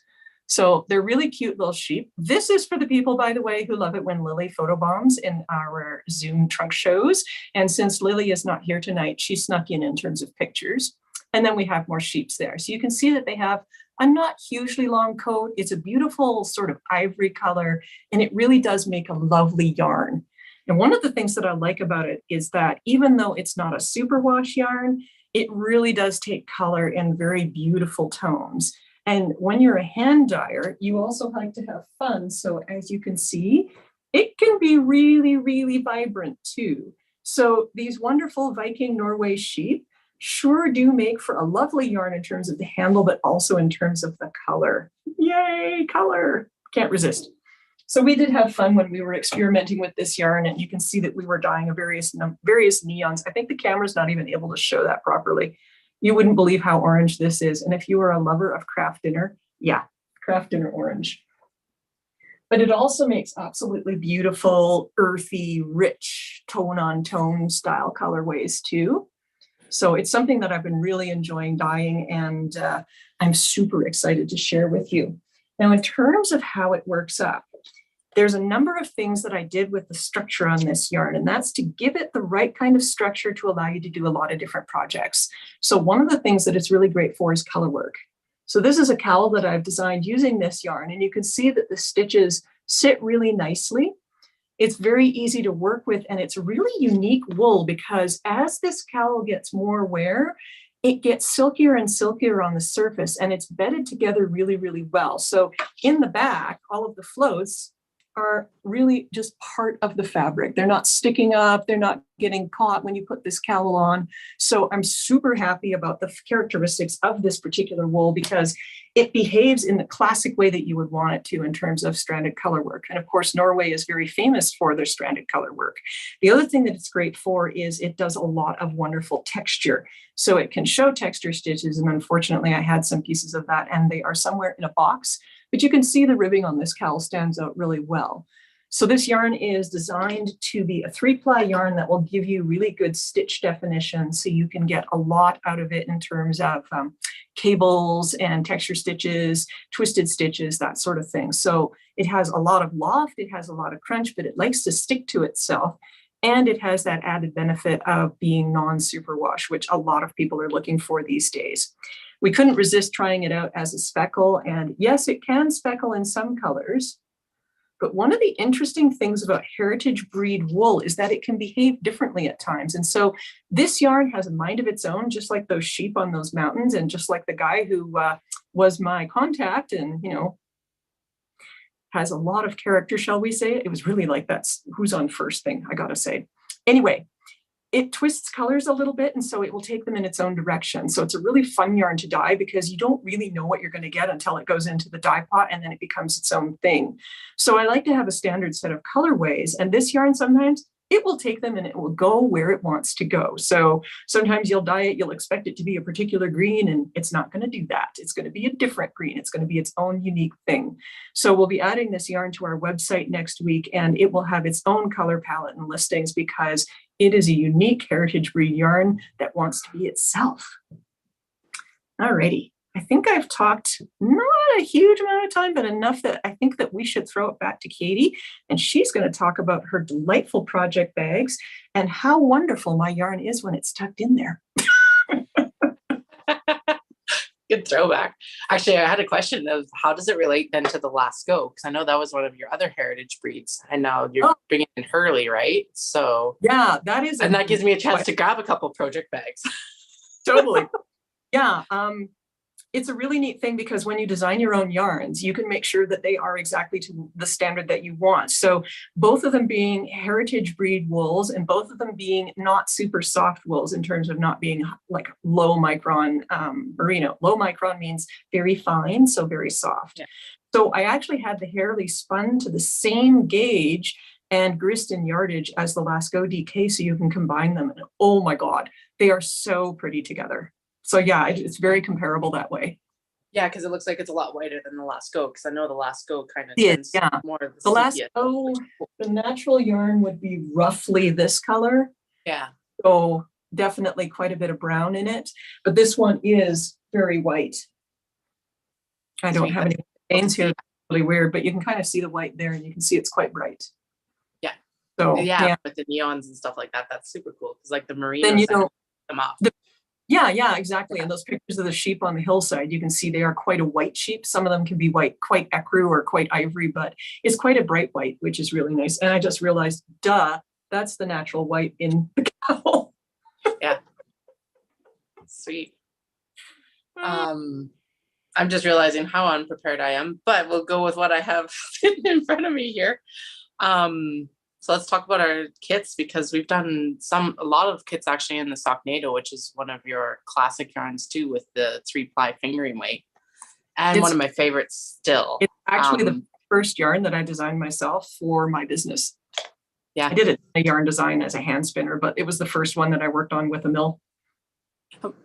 So they're really cute little sheep. This is for the people, by the way, who love it when Lily photobombs in our Zoom trunk shows. And since Lily is not here tonight, she snuck in terms of pictures. And then we have more sheeps there. So you can see that they have a not hugely long coat. It's a beautiful sort of ivory color, and it really does make a lovely yarn. And one of the things that I like about it is that even though it's not a superwash yarn, it really does take color in very beautiful tones. And when you're a hand dyer, you also like to have fun. So as you can see, it can be really, really vibrant too. So these wonderful Viking Norway sheep sure do make for a lovely yarn in terms of the handle, but also in terms of the color. Yay, color! Can't resist. So we did have fun when we were experimenting with this yarn, and you can see that we were dyeing various neons. I think the camera's not even able to show that properly. You wouldn't believe how orange this is. And if you are a lover of craft dinner, yeah, craft dinner orange. But it also makes absolutely beautiful, earthy, rich tone-on-tone style colorways too. So it's something that I've been really enjoying dyeing, and I'm super excited to share with you. Now, in terms of how it works up, there's a number of things that I did with the structure on this yarn, and that's to give it the right kind of structure to allow you to do a lot of different projects. So one of the things that it's really great for is color work. So this is a cowl that I've designed using this yarn, and you can see that the stitches sit really nicely. It's very easy to work with, and it's really unique wool because as this cowl gets more wear, it gets silkier and silkier on the surface, and it's bedded together really, really well. So in the back, all of the floats are really just part of the fabric. They're not sticking up. They're not getting caught when you put this cowl on. So I'm super happy about the characteristics of this particular wool because it behaves in the classic way that you would want it to in terms of stranded color work. And of course, Norway is very famous for their stranded color work. The other thing that it's great for is it does a lot of wonderful texture. So it can show texture stitches. And unfortunately, I had some pieces of that and they are somewhere in a box, but you can see the ribbing on this cowl stands out really well. So this yarn is designed to be a 3-ply yarn that will give you really good stitch definition. So you can get a lot out of it in terms of cables and texture stitches, twisted stitches, that sort of thing. So it has a lot of loft, it has a lot of crunch, but it likes to stick to itself. And it has that added benefit of being non-superwash, which a lot of people are looking for these days. We couldn't resist trying it out as a speckle. And yes, it can speckle in some colors. But one of the interesting things about heritage breed wool is that it can behave differently at times. And so this yarn has a mind of its own, just like those sheep on those mountains, and just like the guy who was my contact and, you know, has a lot of character, shall we say. It was really like that's who's on first thing, I gotta say. Anyway, it twists colors a little bit, and so it will take them in its own direction. So it's a really fun yarn to dye because you don't really know what you're going to get until it goes into the dye pot and then it becomes its own thing. So I like to have a standard set of colorways, and this yarn sometimes it will take them and it will go where it wants to go. So sometimes you'll dye it, you'll expect it to be a particular green, and it's not going to do that. It's going to be a different green. It's going to be its own unique thing. So we'll be adding this yarn to our website next week, and it will have its own color palette and listings because it is a unique heritage breed yarn that wants to be itself. Alrighty. I think I've talked not a huge amount of time, but enough that I think that we should throw it back to Katie, and she's going to talk about her delightful project bags and how wonderful my yarn is when it's tucked in there. Good throwback. Actually, I had a question of how does it relate then to the Lascaux? Because I know that was one of your other heritage breeds, and now you're bringing in Hurley, right? So yeah, that is, and that gives me a chance to grab a couple project bags. Totally. Yeah. It's a really neat thing because when you design your own yarns, you can make sure that they are exactly to the standard that you want. So both of them being heritage breed wools and both of them being not super soft wools in terms of not being like low micron merino. Low micron means very fine, so very soft. Yeah. So I actually had the Hurley spun to the same gauge and grist and yardage as the Lascaux DK, so you can combine them. And oh my God, they are so pretty together. So yeah, it's very comparable that way. Yeah, because it looks like it's a lot whiter than the Lascaux, because I know the Lascaux kind of tends more of the Lascaux, the natural yarn would be roughly this color. Yeah. So definitely quite a bit of brown in it, but this one is very white. I don't have any stains here. It's really weird, but you can kind of see the white there, and you can see it's quite bright. Yeah. So yeah, with the neons and stuff like that, that's super cool. Because like the merino, then you know them off. Yeah, exactly. And those pictures of the sheep on the hillside, you can see they are quite a white sheep. Some of them can be white, quite ecru or quite ivory, but it's quite a bright white, which is really nice. And I just realized, duh, that's the natural white in the cowl. Yeah. Sweet. I'm just realizing how unprepared I am, but we'll go with what I have in front of me here. So let's talk about our kits, because we've done a lot of kits actually in the Socknado, which is one of your classic yarns too, with the 3-ply fingering weight, and one of my favorites still. It's actually the first yarn that I designed myself for my business. Yeah, I did a yarn design as a hand spinner, but it was the first one that I worked on with a mill.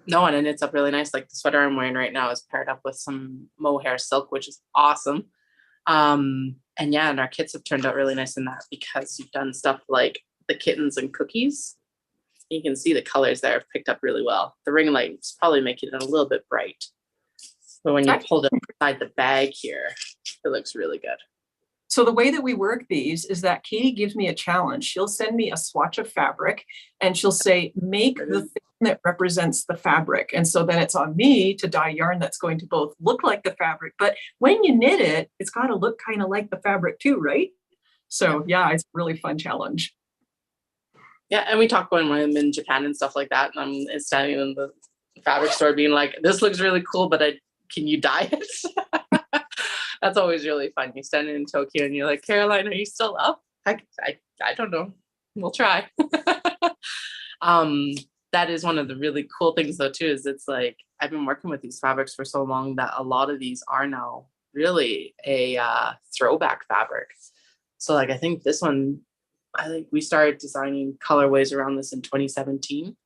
No, and it knits up really nice. Like the sweater I'm wearing right now is paired up with some mohair silk, which is awesome. And yeah, and our kits have turned out really nice in that, because you've done stuff like the kittens and cookies. You can see the colors there have picked up really well. The ring lights probably making it a little bit bright, but when you hold it inside the bag here, it looks really good. So the way that we work these is that Katie gives me a challenge. She'll send me a swatch of fabric and she'll say, make the thing that represents the fabric. And so then it's on me to dye yarn that's going to both look like the fabric, but when you knit it, it's got to look kind of like the fabric too, right? So yeah, it's a really fun challenge. Yeah, and we talk when I'm in Japan and stuff like that, and I'm standing in the fabric store being like, this looks really cool, but can you dye it? That's always really fun. You stand in Tokyo and you're like, Caroline, are you still up? I don't know. We'll try. That is one of the really cool things though too, is it's like, I've been working with these fabrics for so long that a lot of these are now really a throwback fabric. So like, I think this one, we started designing colorways around this in 2017.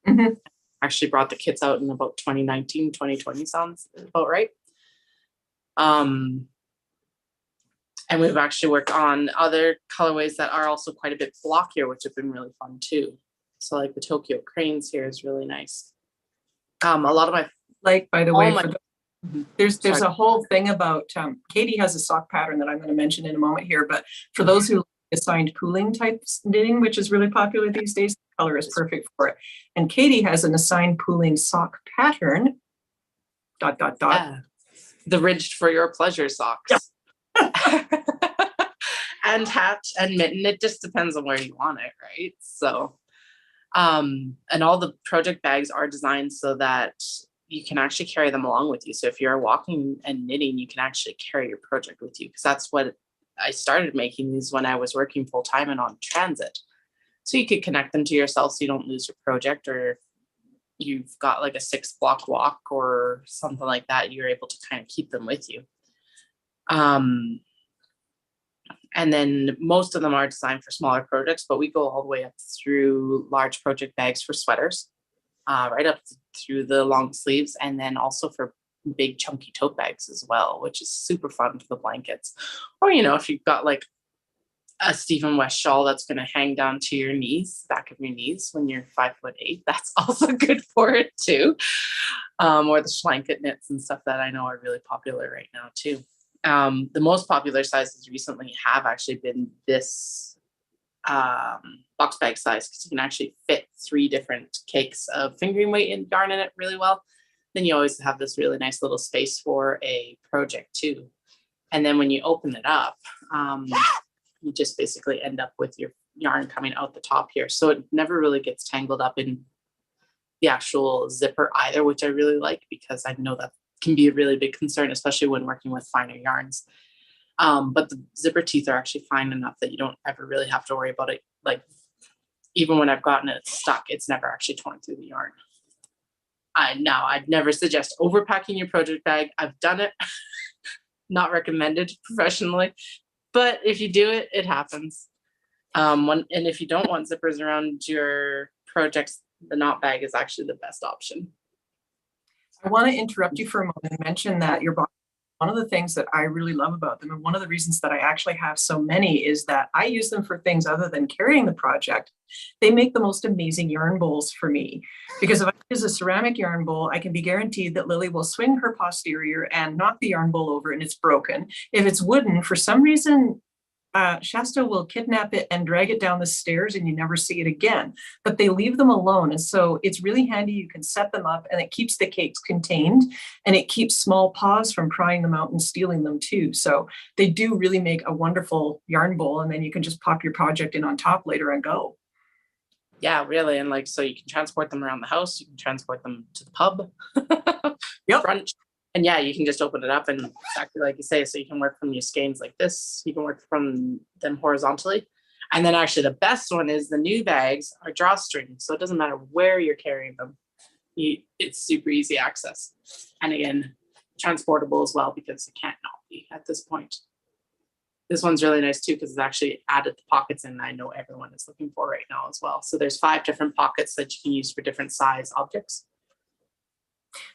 Mm-hmm. Actually brought the kits out in about 2019, 2020 sounds about right. And we've actually worked on other colorways that are also quite a bit blockier, which have been really fun too. So like the Tokyo cranes here is really nice. A lot of my, like, by the way, there's a whole thing about, Katie has a sock pattern that I'm going to mention in a moment here, but for those who assigned pooling type knitting, which is really popular these days, the color is perfect for it. And Katie has an assigned pooling sock pattern, ... Yeah. The ridged for your pleasure socks. Yeah. And hat and mitten. It just depends on where you want it, right? So, and all the project bags are designed so that you can actually carry them along with you. So if you're walking and knitting, you can actually carry your project with you, because that's what I started making these when I was working full time and on transit. So you could connect them to yourself so you don't lose your project, or if you've got like a 6-block walk or something like that, you're able to kind of keep them with you. And then most of them are designed for smaller projects, but we go all the way up through large project bags for sweaters, right up through the long sleeves, and then also for big chunky tote bags as well, which is super fun for the blankets. Or, you know, if you've got like a Stephen West shawl that's going to hang down to your knees, back of your knees when you're 5'8", that's also good for it too. Or the blanket knits and stuff that I know are really popular right now too. The most popular sizes recently have actually been this box bag size, because you can actually fit 3 different cakes of fingering weight and yarn in it really well. Then you always have this really nice little space for a project too. And then when you open it up, you just basically end up with your yarn coming out the top here. So it never really gets tangled up in the actual zipper either, which I really like, because I know that can be a really big concern, especially when working with finer yarns. But the zipper teeth are actually fine enough that you don't ever really have to worry about it. Like, even when I've gotten it stuck, it's never actually torn through the yarn. Now, I'd never suggest overpacking your project bag. I've done it. Not recommended professionally. But if you do it, it happens. And if you don't want zippers around your projects, the knot bag is actually the best option. I want to interrupt you for a moment and mention that your box, one of the things that I really love about them, and one of the reasons that I actually have so many, is that I use them for things other than carrying the project. They make the most amazing yarn bowls for me, because if I use a ceramic yarn bowl, I can be guaranteed that Lily will swing her posterior and knock the yarn bowl over and it's broken. If it's wooden, for some reason, Shasta will kidnap it and drag it down the stairs and you never see it again, but they leave them alone. And so it's really handy. You can set them up and it keeps the cakes contained, and it keeps small paws from prying them out and stealing them too. So they do really make a wonderful yarn bowl, and then you can just pop your project in on top later and go. Yeah, really. And like, so you can transport them around the house, you can transport them to the pub, Yep. brunch. And yeah, you can just open it up and exactly like you say, so you can work from your skeins like this. You can work from them horizontally. And then actually the best one is the new bags are drawstring. So it doesn't matter where you're carrying them. It's super easy access. And again, transportable as well, because it can't not be at this point. This one's really nice too, because it's actually added the pockets in I know everyone is looking for right now as well. So there's 5 different pockets that you can use for different size objects.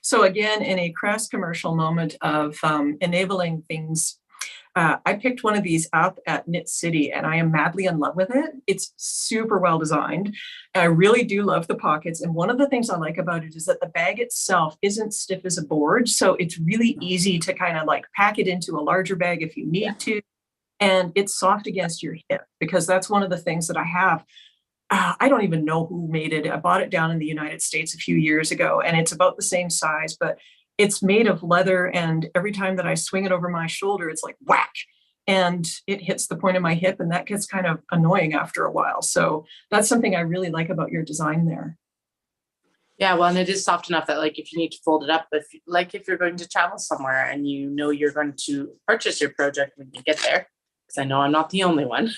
So again, in a crass commercial moment of enabling things, I picked one of these up at Knit City and I am madly in love with it. It's super well designed. I really do love the pockets. And one of the things I like about it is that the bag itself isn't stiff as a board. So it's really easy to kind of like pack it into a larger bag if you need to. And it's soft against your hip, because that's one of the things that I have. I don't even know who made it. I bought it down in the United States a few years ago, and it's about the same size, but it's made of leather. And every time that I swing it over my shoulder, it's like whack, and it hits the point of my hip, and that gets kind of annoying after a while. So that's something I really like about your design there. Yeah, well, and it is soft enough that like if you need to fold it up, if you're going to travel somewhere and you know you're going to purchase your project when you get there, because I know I'm not the only one.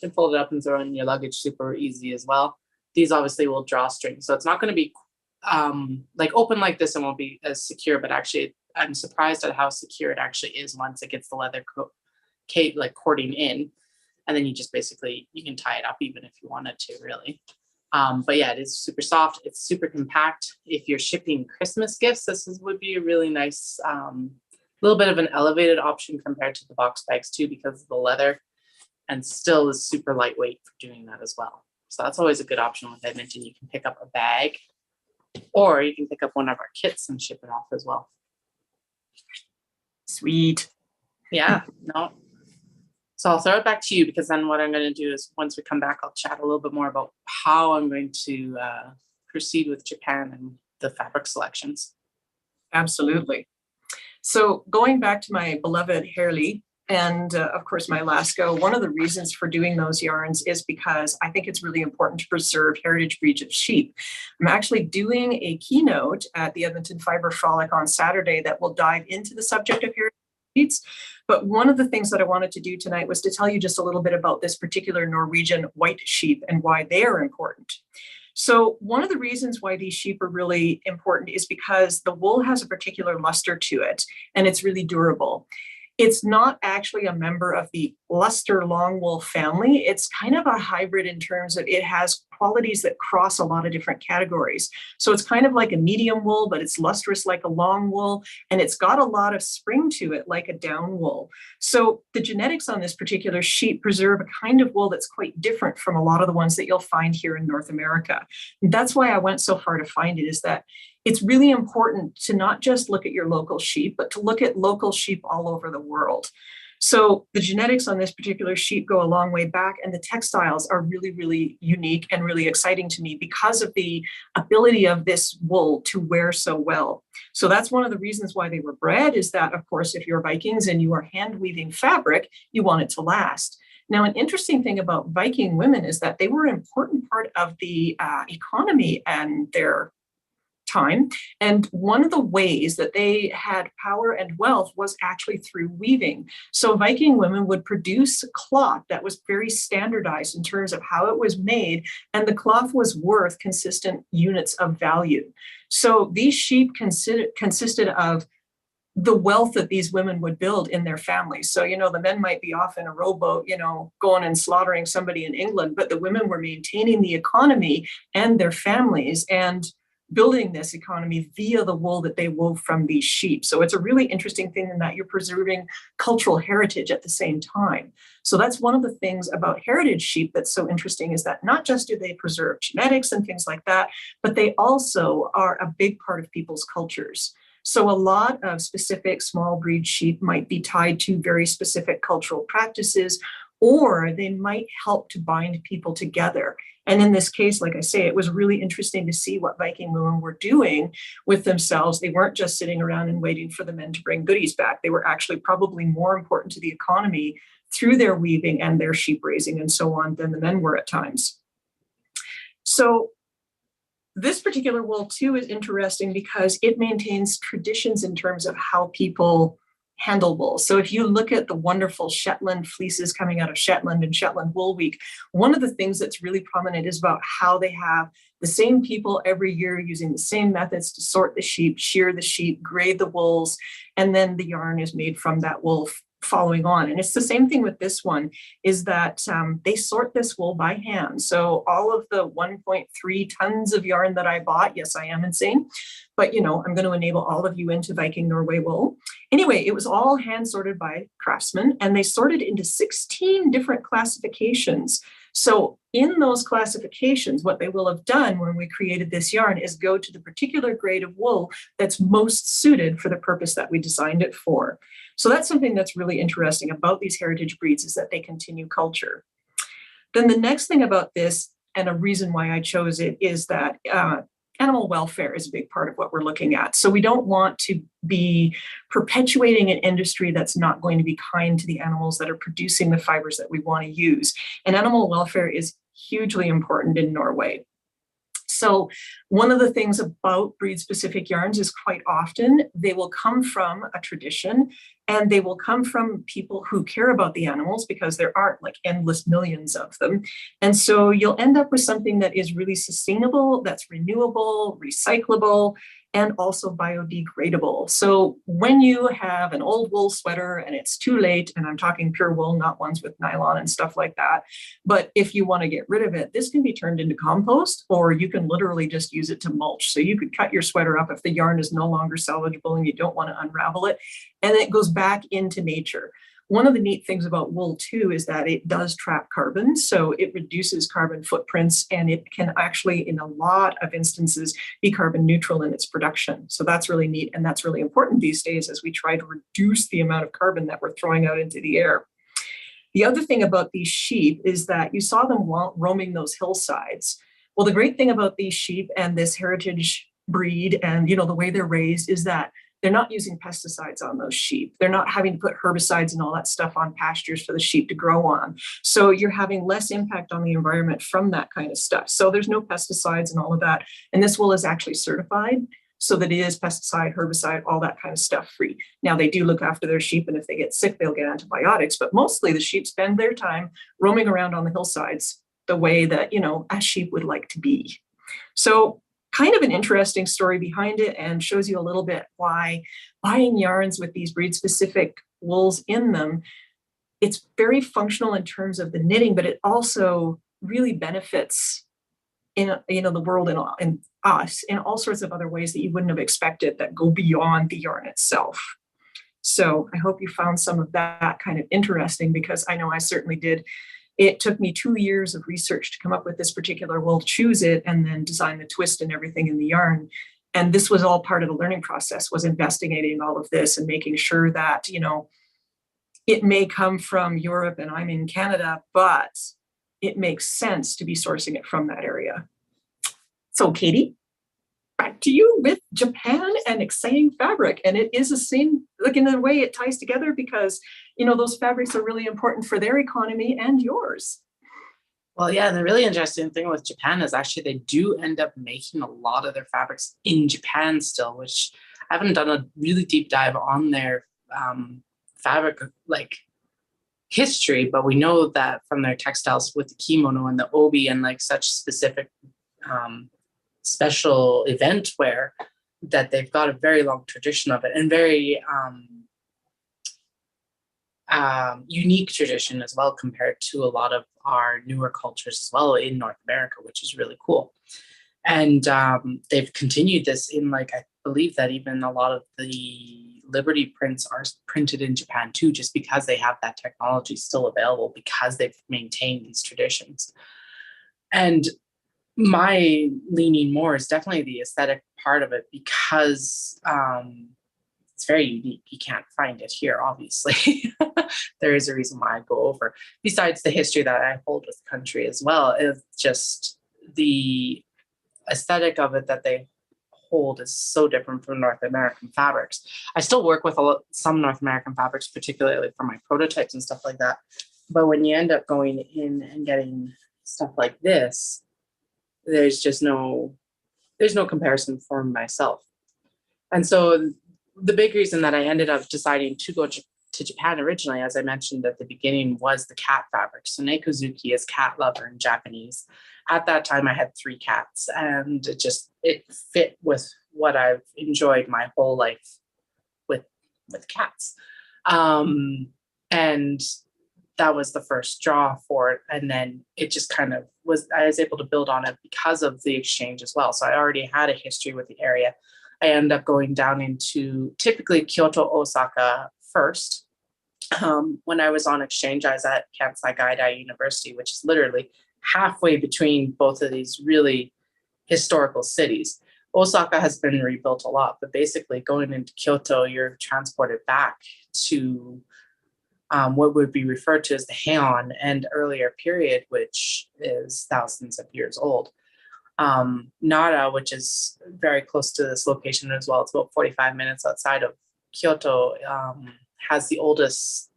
Can fold it up and throw in your luggage super easy as well. These obviously will drawstring, so it's not going to be like open like this and won't be as secure, but actually I'm surprised at how secure it actually is once it gets the leather like cording in, and then you just basically you can tie it up even if you wanted to, really. But yeah, it is super soft, it's super compact. If you're shipping Christmas gifts, would be a really nice little bit of an elevated option compared to the box bags too, because of the leather, and still is super lightweight for doing that as well. So that's always a good option with Edmonton. You can pick up a bag, or you can pick up one of our kits and ship it off as well. Sweet. Yeah, no. So I'll throw it back to you, because then what I'm going to do is once we come back, I'll chat a little bit more about how I'm going to proceed with Japan and the fabric selections. Absolutely. So going back to my beloved Hairley, and of course, my Alaska, one of the reasons for doing those yarns is because I think it's really important to preserve heritage breeds of sheep. I'm actually doing a keynote at the Edmonton Fiber Frolic on Saturday that will dive into the subject of heritage breeds. But one of the things that I wanted to do tonight was to tell you just a little bit about this particular Norwegian white sheep and why they are important. So one of the reasons why these sheep are really important is because the wool has a particular luster to it, and it's really durable. It's not actually a member of the luster long wool family. It's kind of a hybrid in terms of it has qualities that cross a lot of different categories. So it's kind of like a medium wool, but it's lustrous like a long wool, and it's got a lot of spring to it like a down wool. So the genetics on this particular sheep preserve a kind of wool that's quite different from a lot of the ones that you'll find here in North America. And that's why I went so far to find it, is that it's really important to not just look at your local sheep, but to look at local sheep all over the world. So the genetics on this particular sheep go a long way back, and the textiles are really, really unique and really exciting to me because of the ability of this wool to wear so well. So that's one of the reasons why they were bred, is that, of course, if you're Vikings and you are hand weaving fabric, you want it to last. Now, an interesting thing about Viking women is that they were an important part of the economy and their time. And one of the ways that they had power and wealth was actually through weaving. So Viking women would produce cloth that was very standardized in terms of how it was made, and the cloth was worth consistent units of value. So these sheep consisted of the wealth that these women would build in their families. So, the men might be off in a rowboat, going and slaughtering somebody in England, but the women were maintaining the economy and their families and building this economy via the wool that they wove from these sheep. So it's a really interesting thing in that you're preserving cultural heritage at the same time. So that's one of the things about heritage sheep that's so interesting, is that not just do they preserve genetics and things like that, but they also are a big part of people's cultures. So a lot of specific small breed sheep might be tied to very specific cultural practices, or they might help to bind people together. And in this case, like I say, it was really interesting to see what Viking women were doing with themselves. They weren't just sitting around and waiting for the men to bring goodies back. They were actually probably more important to the economy through their weaving and their sheep raising and so on than the men were at times. So this particular wool too is interesting because it maintains traditions in terms of how people handle wool. So if you look at the wonderful Shetland fleeces coming out of Shetland and Shetland Wool Week, one of the things that's really prominent is about how they have the same people every year using the same methods to sort the sheep, shear the sheep, grade the wools, and then the yarn is made from that wool following on. And it's the same thing with this one, is that they sort this wool by hand. So all of the 1.3 tons of yarn that I bought, yes, I am insane, but I'm going to enable all of you into Viking Norway wool. Anyway, it was all hand sorted by craftsmen, and they sorted into 16 different classifications. So in those classifications, what they will have done when we created this yarn is go to the particular grade of wool that's most suited for the purpose that we designed it for. So that's something that's really interesting about these heritage breeds, is that they continue culture. Then the next thing about this, and a reason why I chose it, is that animal welfare is a big part of what we're looking at. So we don't want to be perpetuating an industry that's not going to be kind to the animals that are producing the fibers that we want to use. And animal welfare is hugely important in Norway. So one of the things about breed-specific yarns is quite often they will come from a tradition, and they will come from people who care about the animals, because there aren't like endless millions of them. And so you'll end up with something that is really sustainable, that's renewable, recyclable, and also biodegradable. So when you have an old wool sweater and it's too late, and I'm talking pure wool, not ones with nylon and stuff like that, but if you want to get rid of it, this can be turned into compost, or you can literally just use it to mulch. So you could cut your sweater up if the yarn is no longer salvageable and you don't want to unravel it, and it goes back into nature. One of the neat things about wool too is that it does trap carbon. So it reduces carbon footprints, and it can actually, in a lot of instances, be carbon neutral in its production. So that's really neat. And that's really important these days as we try to reduce the amount of carbon that we're throwing out into the air. The other thing about these sheep is that you saw them roaming those hillsides. Well, the great thing about these sheep and this heritage breed and, the way they're raised is that they're not using pesticides on those sheep. They're not having to put herbicides and all that stuff on pastures for the sheep to grow on. So you're having less impact on the environment from that kind of stuff. So there's no pesticides and all of that. And this wool is actually certified so that it is pesticide, herbicide, all that kind of stuff free. Now they do look after their sheep, and if they get sick, they'll get antibiotics, but mostly the sheep spend their time roaming around on the hillsides the way that, a sheep would like to be. So kind of an interesting story behind it, and shows you a little bit why buying yarns with these breed-specific wools in them, it's very functional in terms of the knitting, but it also really benefits in, you know, the world and us in all sorts of other ways that you wouldn't have expected that go beyond the yarn itself. So I hope you found some of that kind of interesting, because I know I certainly did. It took me 2 years of research to come up with this particular wool, choose it, and then design the twist and everything in the yarn. And this was all part of the learning process, was investigating all of this and making sure that, you know, it may come from Europe and I'm in Canada, but it makes sense to be sourcing it from that area. So Katie, back to you with Japan and exciting fabric. And it is the same, like in a way it ties together, because, you know, those fabrics are really important for their economy and yours. Well, yeah, the really interesting thing with Japan is actually they do end up making a lot of their fabrics in Japan still, which I haven't done a really deep dive on their fabric like history, but we know that from their textiles with the kimono and the obi and like such specific special event wear, that they've got a very long tradition of it, and very unique tradition as well compared to a lot of our newer cultures as well in North America, which is really cool. And they've continued this in, like, I believe that even a lot of the Liberty prints are printed in Japan too, just because they have that technology still available, because they've maintained these traditions. And my leaning more is definitely the aesthetic part of it, because it's very unique. You can't find it here, obviously. There is a reason why I go over, besides the history that I hold with the country as well. It's just the aesthetic of it that they hold is so different from North American fabrics. I still work with some North American fabrics, particularly for my prototypes and stuff like that. But when you end up going in and getting stuff like this, there's no comparison for myself. And so the big reason that I ended up deciding to go to Japan originally, as I mentioned at the beginning, was the cat fabric. So Nekozuki is cat lover in Japanese. At that time, I had 3 cats, and it fit with what I've enjoyed my whole life with cats. And that was the first draw for it. And then it just kind of I was able to build on it because of the exchange as well. So I already had a history with the area. I ended up going down into typically Kyoto, Osaka first. When I was on exchange, I was at Kansai Gaidai University, which is literally halfway between both of these really historical cities. Osaka has been rebuilt a lot, but basically going into Kyoto, you're transported back to what would be referred to as the Heian and earlier period, which is thousands of years old. Nara, which is very close to this location as well, it's about 45 minutes outside of Kyoto, has the oldest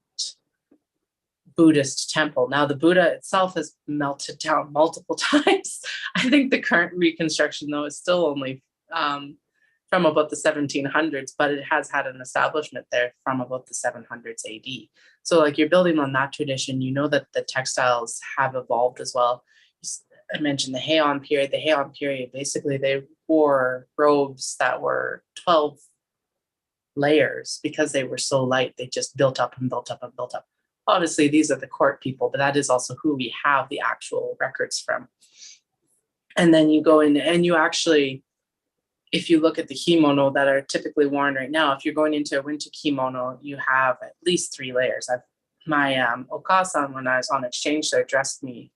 Buddhist temple. Now, the Buddha itself has melted down multiple times. I think the current reconstruction, though, is still only from about the 1700s, but it has had an establishment there from about the 700s AD. So, like, you're building on that tradition. You know that the textiles have evolved as well. I mentioned the Heian period. The Heian period, basically, they wore robes that were 12 layers because they were so light. They just built up and built up and built up. Obviously, these are the court people, but that is also who we have the actual records from. And then you go in and you actually, if you look at the kimono that are typically worn right now, if you're going into a winter kimono, you have at least 3 layers. My Okasan, when I was on exchange there, dressed me.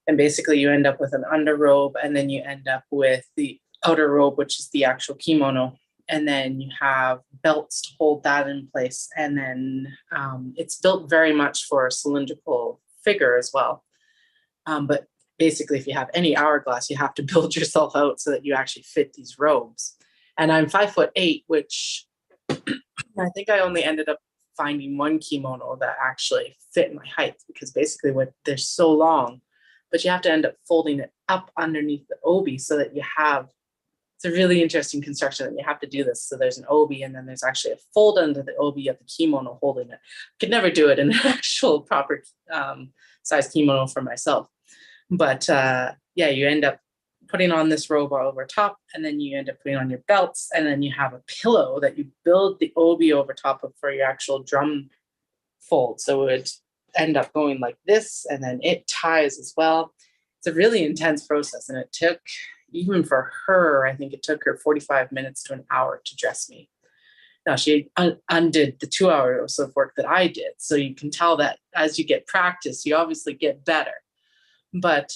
And basically you end up with an underrobe, and then you end up with the outer robe, which is the actual kimono. And then you have belts to hold that in place. And then it's built very much for a cylindrical figure as well. But basically, if you have any hourglass, you have to build yourself out so that you actually fit these robes. And I'm 5'8", which I think I only ended up finding 1 kimono that actually fit my height, because basically they're so long, but you have to end up folding it up underneath the obi so that you have, it's a really interesting construction that you have to do this. So there's an obi, and then there's actually a fold under the obi of the kimono holding it. Could never do it in an actual proper size kimono for myself. But yeah, you end up putting on this robe over top, and then you end up putting on your belts, and then you have a pillow that you build the obi over top of for your actual drum fold. So it would end up going like this, and then it ties as well. It's a really intense process, and it took, even for her, I think it took her 45 minutes to an hour to dress me. Now she undid the 2 hours of work that I did. So you can tell that as you get practice, you obviously get better. But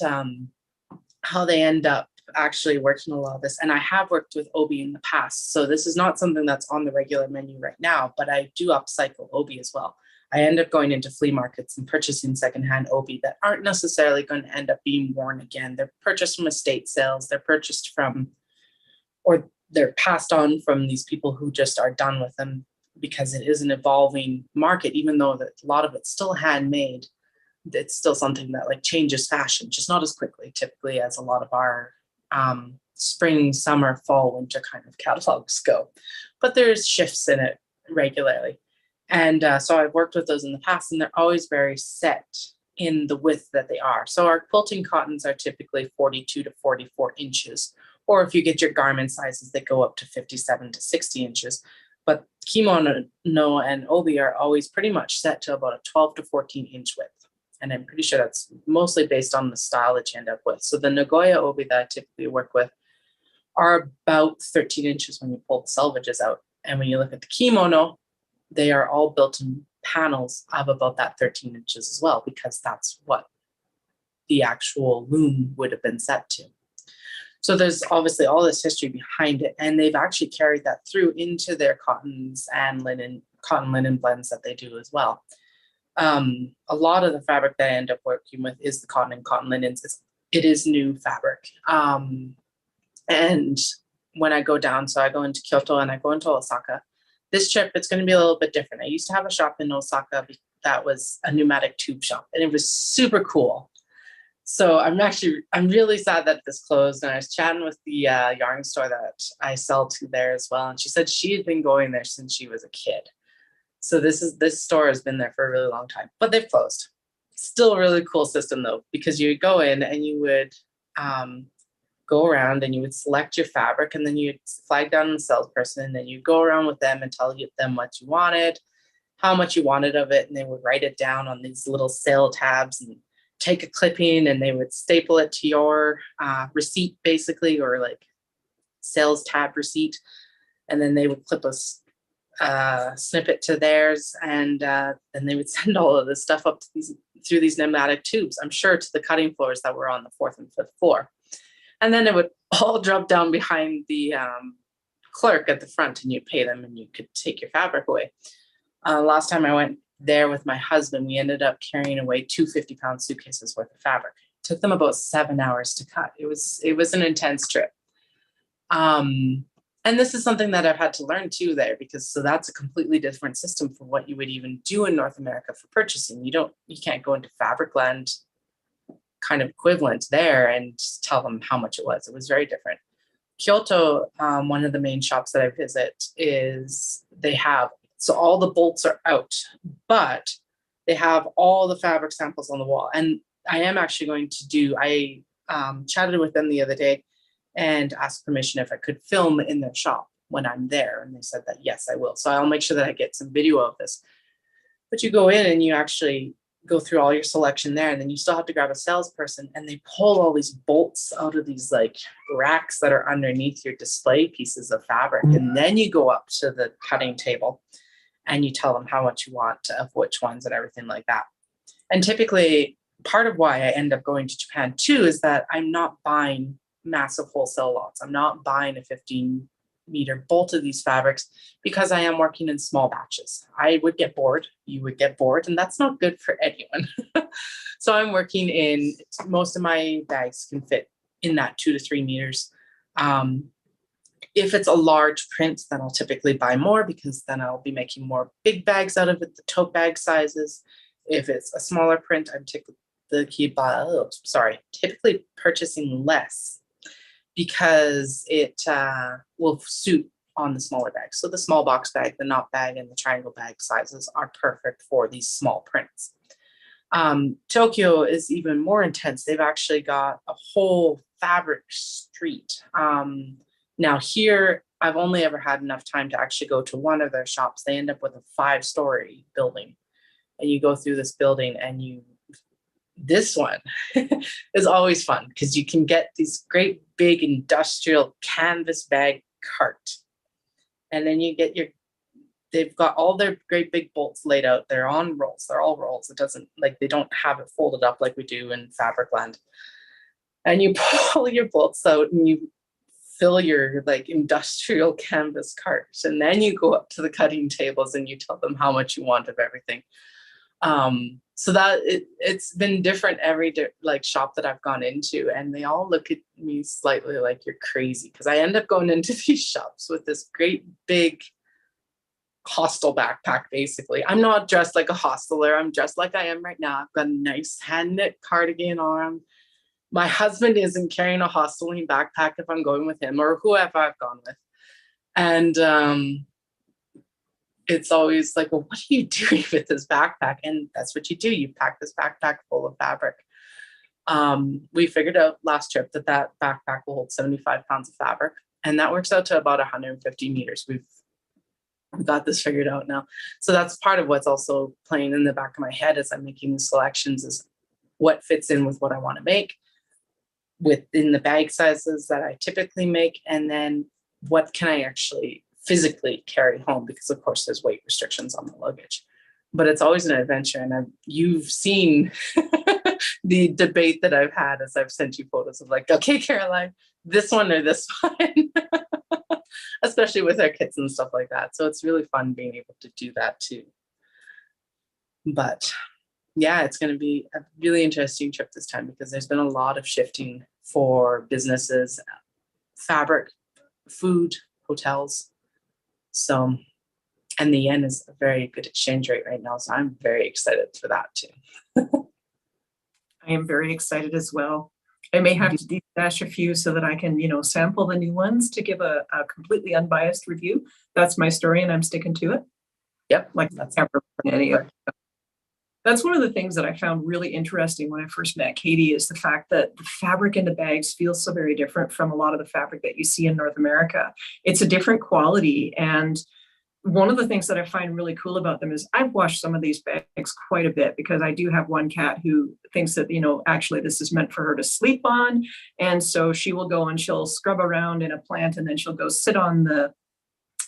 how they end up actually working a lot of this, and I have worked with obi in the past. So this is not something that's on the regular menu right now, but I do upcycle obi as well. I end up going into flea markets and purchasing secondhand obi that aren't necessarily going to end up being worn again. They're purchased from estate sales. They're purchased from, or they're passed on from these people who just are done with them, because it is an evolving market. Even though that a lot of it's still handmade, it's still something that like changes fashion, just not as quickly typically as a lot of our spring, summer, fall, winter kind of catalogs go. But there's shifts in it regularly. And so I've worked with those in the past, and they're always very set in the width that they are. So our quilting cottons are typically 42 to 44 inches. Or if you get your garment sizes, they go up to 57 to 60 inches. But kimono and obi are always pretty much set to about a 12 to 14 inch width. And I'm pretty sure that's mostly based on the style that you end up with. So the Nagoya obi that I typically work with are about 13 inches when you pull the selvages out. And when you look at the kimono, they are all built in panels of about that 13 inches as well, because that's what the actual loom would have been set to. So there's obviously all this history behind it, and they've actually carried that through into their cottons and cotton linen blends that they do as well. A lot of the fabric that I end up working with is the cotton and cotton linens. It is new fabric. And when I go down, so I go into Kyoto and I go into Osaka, this trip, it's going to be a little bit different. I used to have a shop in Osaka that was a pneumatic tube shop, and it was super cool. So I'm really sad that this closed. And I was chatting with the yarn store that I sell to there as well. And she said she had been going there since she was a kid. So this store has been there for a really long time, but they've closed. Still a really cool system though, because you would go in and you would go around and you would select your fabric, and then you'd flag down the salesperson, and then you'd go around with them and tell them what you wanted, how much you wanted of it, and they would write it down on these little sale tabs and take a clipping, and they would staple it to your receipt basically, or like sales tab receipt, and then they would clip a snippet to theirs, and then they would send all of this stuff up to through these pneumatic tubes, I'm sure, to the cutting floors that were on the 4th and 5th floor. And then it would all drop down behind the clerk at the front, and you'd pay them and you could take your fabric away. Last time I went there with my husband, we ended up carrying away 2 50-pound suitcases worth of fabric. It took them about 7 hours to cut. It was an intense trip. And this is something that I've had to learn too there, because so that's a completely different system for what you would even do in North America for purchasing. You can't go into Fabricland kind of equivalent there and tell them how much it was. It was very different. Kyoto, one of the main shops that I visit, is so all the bolts are out, but they have all the fabric samples on the wall. And I am actually I chatted with them the other day and asked permission if I could film in their shop when I'm there. And they said that, yes, I will. So I'll make sure that I get some video of this. But you go in and you actually go through all your selection there, and then you still have to grab a salesperson, and they pull all these bolts out of these like racks that are underneath your display pieces of fabric. And then you go up to the cutting table and you tell them how much you want of which ones and everything like that. And typically part of why I end up going to Japan too is that I'm not buying massive wholesale lots. I'm not buying a 15-meter bolt of these fabrics, because I am working in small batches. I would get bored, you would get bored, and that's not good for anyone. So I'm working in, most of my bags can fit in that 2 to 3 meters. If it's a large print, then I'll typically buy more, because then I'll be making more big bags out of it, the tote bag sizes. If it's a smaller print, I'm typically purchasing less, because it will suit on the smaller bags. So the small box bag, the knot bag, and the triangle bag sizes are perfect for these small prints. Tokyo is even more intense. They've actually got a whole fabric street. Now here, I've only ever had enough time to actually go to one of their shops. They end up with a 5-story building, and you go through this building, and this one is always fun because you can get these great big industrial canvas bag cart, and then you get they've got all their great big bolts laid out. They're on rolls. They're all rolls. It doesn't, like, they don't have it folded up like we do in Fabricland. And you pull your bolts out and you fill your like industrial canvas carts, and then you go up to the cutting tables and you tell them how much you want of everything. So that it's been different every like shop that I've gone into, and they all look at me slightly like you're crazy, because I end up going into these shops with this great big hostel backpack. Basically, I'm not dressed like a hosteler. I'm dressed like I am right now. I've got a nice hand knit cardigan on. My husband isn't carrying a hosteling backpack if I'm going with him or whoever I've gone with. And it's always like, well, what are you doing with this backpack? And that's what you do. You pack this backpack full of fabric. We figured out last trip that backpack will hold 75 pounds of fabric, and that works out to about 150 meters. We've got this figured out now. So that's part of what's also playing in the back of my head as I'm making the selections, is what fits in with what I want to make within the bag sizes that I typically make, and then what can I actually physically carry home, because of course there's weight restrictions on the luggage. But it's always an adventure, and you've seen the debate that I've had as I've sent you photos of like, okay, Caroline, this one or this one, especially with our kits and stuff like that. So it's really fun being able to do that too. But yeah, it's going to be a really interesting trip this time, because there's been a lot of shifting for businesses, fabric, food, hotels. So, and the yen is a very good exchange rate right now. So I'm very excited for that too. I am very excited as well. I may have to dash a few so that I can, sample the new ones to give a completely unbiased review. That's my story, and I'm sticking to it. Yep. Like that's never any of. That's one of the things that I found really interesting when I first met Katie, is the fact that the fabric in the bags feels so very different from a lot of the fabric that you see in North America. It's a different quality. And one of the things that I find really cool about them is I've washed some of these bags quite a bit, because I do have one cat who thinks that, actually this is meant for her to sleep on. And so she will go and she'll scrub around in a plant, and then she'll go sit on the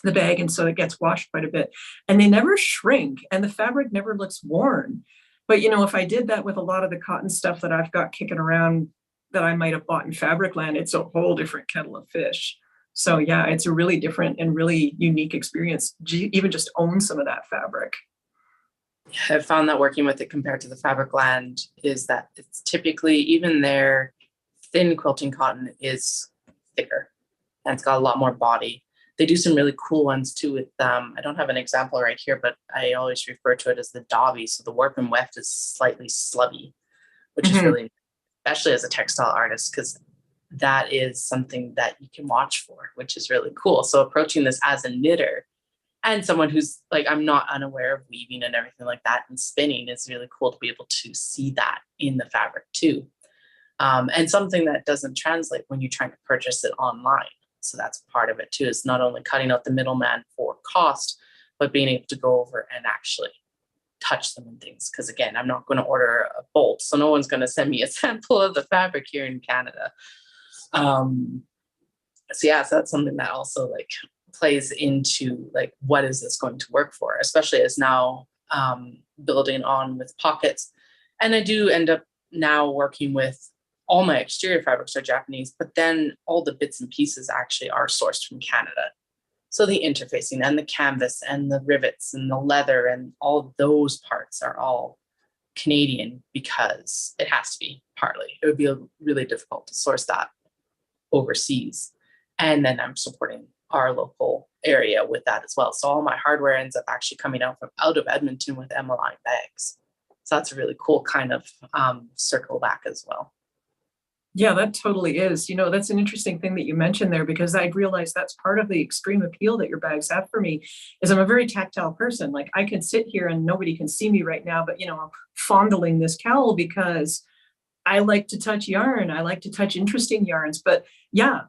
bag, and so it gets washed quite a bit, and they never shrink, and the fabric never looks worn. But if I did that with a lot of the cotton stuff that I've got kicking around that I might have bought in Fabricland, it's a whole different kettle of fish. So yeah, it's a really different and really unique experience, even just own some of that fabric. I've found that working with it compared to the Fabricland is that it's typically, even their thin quilting cotton is thicker, and it's got a lot more body. They do some really cool ones too with I don't have an example right here, but I always refer to it as the Dobby. So the warp and weft is slightly slubby, which is really, especially as a textile artist, because that is something that you can watch for, which is really cool. So approaching this as a knitter and someone who's like, I'm not unaware of weaving and everything like that and spinning, is really cool to be able to see that in the fabric too. And something that doesn't translate when you're trying to purchase it online. So that's part of it too, is not only cutting out the middleman for cost, but being able to go over and actually touch them and things. Because again, I'm not going to order a bolt, so no one's going to send me a sample of the fabric here in Canada. So yeah, so that's something that also like plays into like, what is this going to work for, especially as now building on with pockets. And I do end up now working with, all my exterior fabrics are Japanese, but then all the bits and pieces actually are sourced from Canada. So the interfacing and the canvas and the rivets and the leather and all those parts are all Canadian, because it has to be partly. It would be really difficult to source that overseas. And then I'm supporting our local area with that as well. So all my hardware ends up actually coming out of Edmonton with Emmeline bags. So that's a really cool kind of circle back as well. Yeah, that totally is. That's an interesting thing that you mentioned there, because I realized that's part of the extreme appeal that your bags have for me, is I'm a very tactile person. Like, I can sit here and nobody can see me right now, but I'm fondling this cowl because I like to touch yarn. I like to touch interesting yarns, but yeah,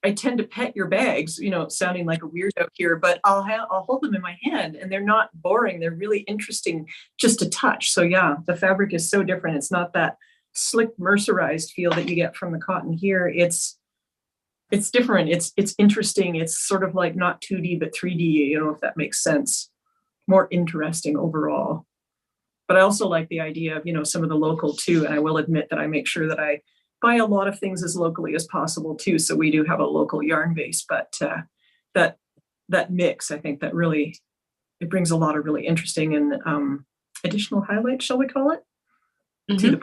I tend to pet your bags, you know, sounding like a weirdo here, but I'll hold them in my hand and they're not boring. They're really interesting just to touch. So yeah, the fabric is so different. It's not that slick mercerized feel that you get from the cotton here. It's different. It's interesting. It's sort of like not 2D, but 3D, you know, if that makes sense. More interesting overall. But I also like the idea of, you know, some of the local too. And I will admit that I make sure that I buy a lot of things as locally as possible too. So we do have a local yarn base, but that mix, I think that really, it brings a lot of really interesting and additional highlights, shall we call it? To the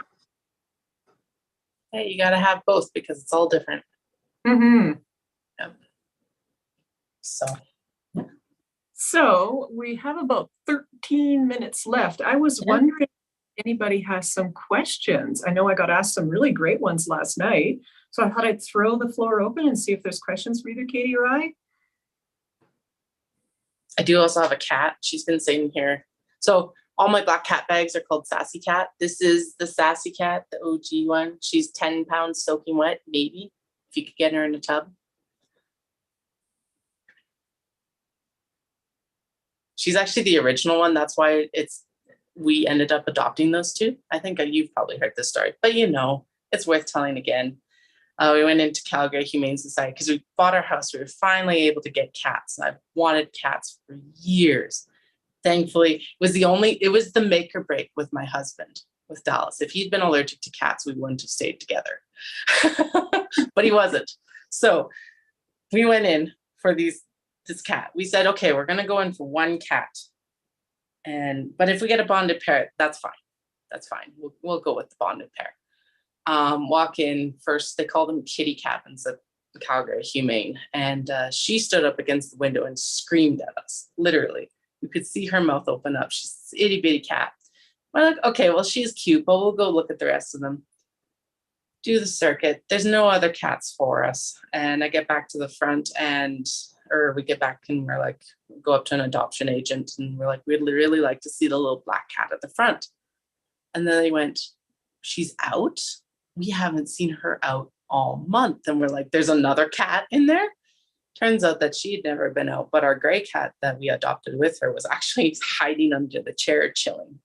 Hey, you got to have both because it's all different. Yep. So we have about 13 minutes left. I was wondering if anybody has some questions. I know I got asked some really great ones last night. So I thought I'd throw the floor open and see if there's questions for either Katie or I. I do also have a cat. She's been sitting here. So all my black cat bags are called Sassy Cat. This is the Sassy Cat, the OG one. She's 10 pounds soaking wet, maybe, if you could get her in a tub. She's actually the original one. That's why we ended up adopting those two. I think you've probably heard this story, but you know, it's worth telling again. We went into Calgary Humane Society because we bought our house. We were finally able to get cats. And I've wanted cats for years. Thankfully, it was the make or break with my husband, with Dallas. If he'd been allergic to cats, we wouldn't have stayed together. But he wasn't. So we went in for this cat. We said, okay, we're going to go in for one cat. But if we get a bonded pair, that's fine. That's fine. We'll go with the bonded pair. Walk in first, they call them kitty cabins at Calgary Humane. And she stood up against the window and screamed at us, literally. You could see her mouth open up. She's this itty bitty cat. We're like, okay, well, she's cute, but we'll go look at the rest of them. Do the circuit. There's no other cats for us. And I get back to the front or we get back and we're like, go up to an adoption agent and we're like, we'd really like to see the little black cat at the front. And then they went, she's out? We haven't seen her out all month. And we're like, there's another cat in there? Turns out that she had never been out, but our gray cat that we adopted with her was actually hiding under the chair chilling.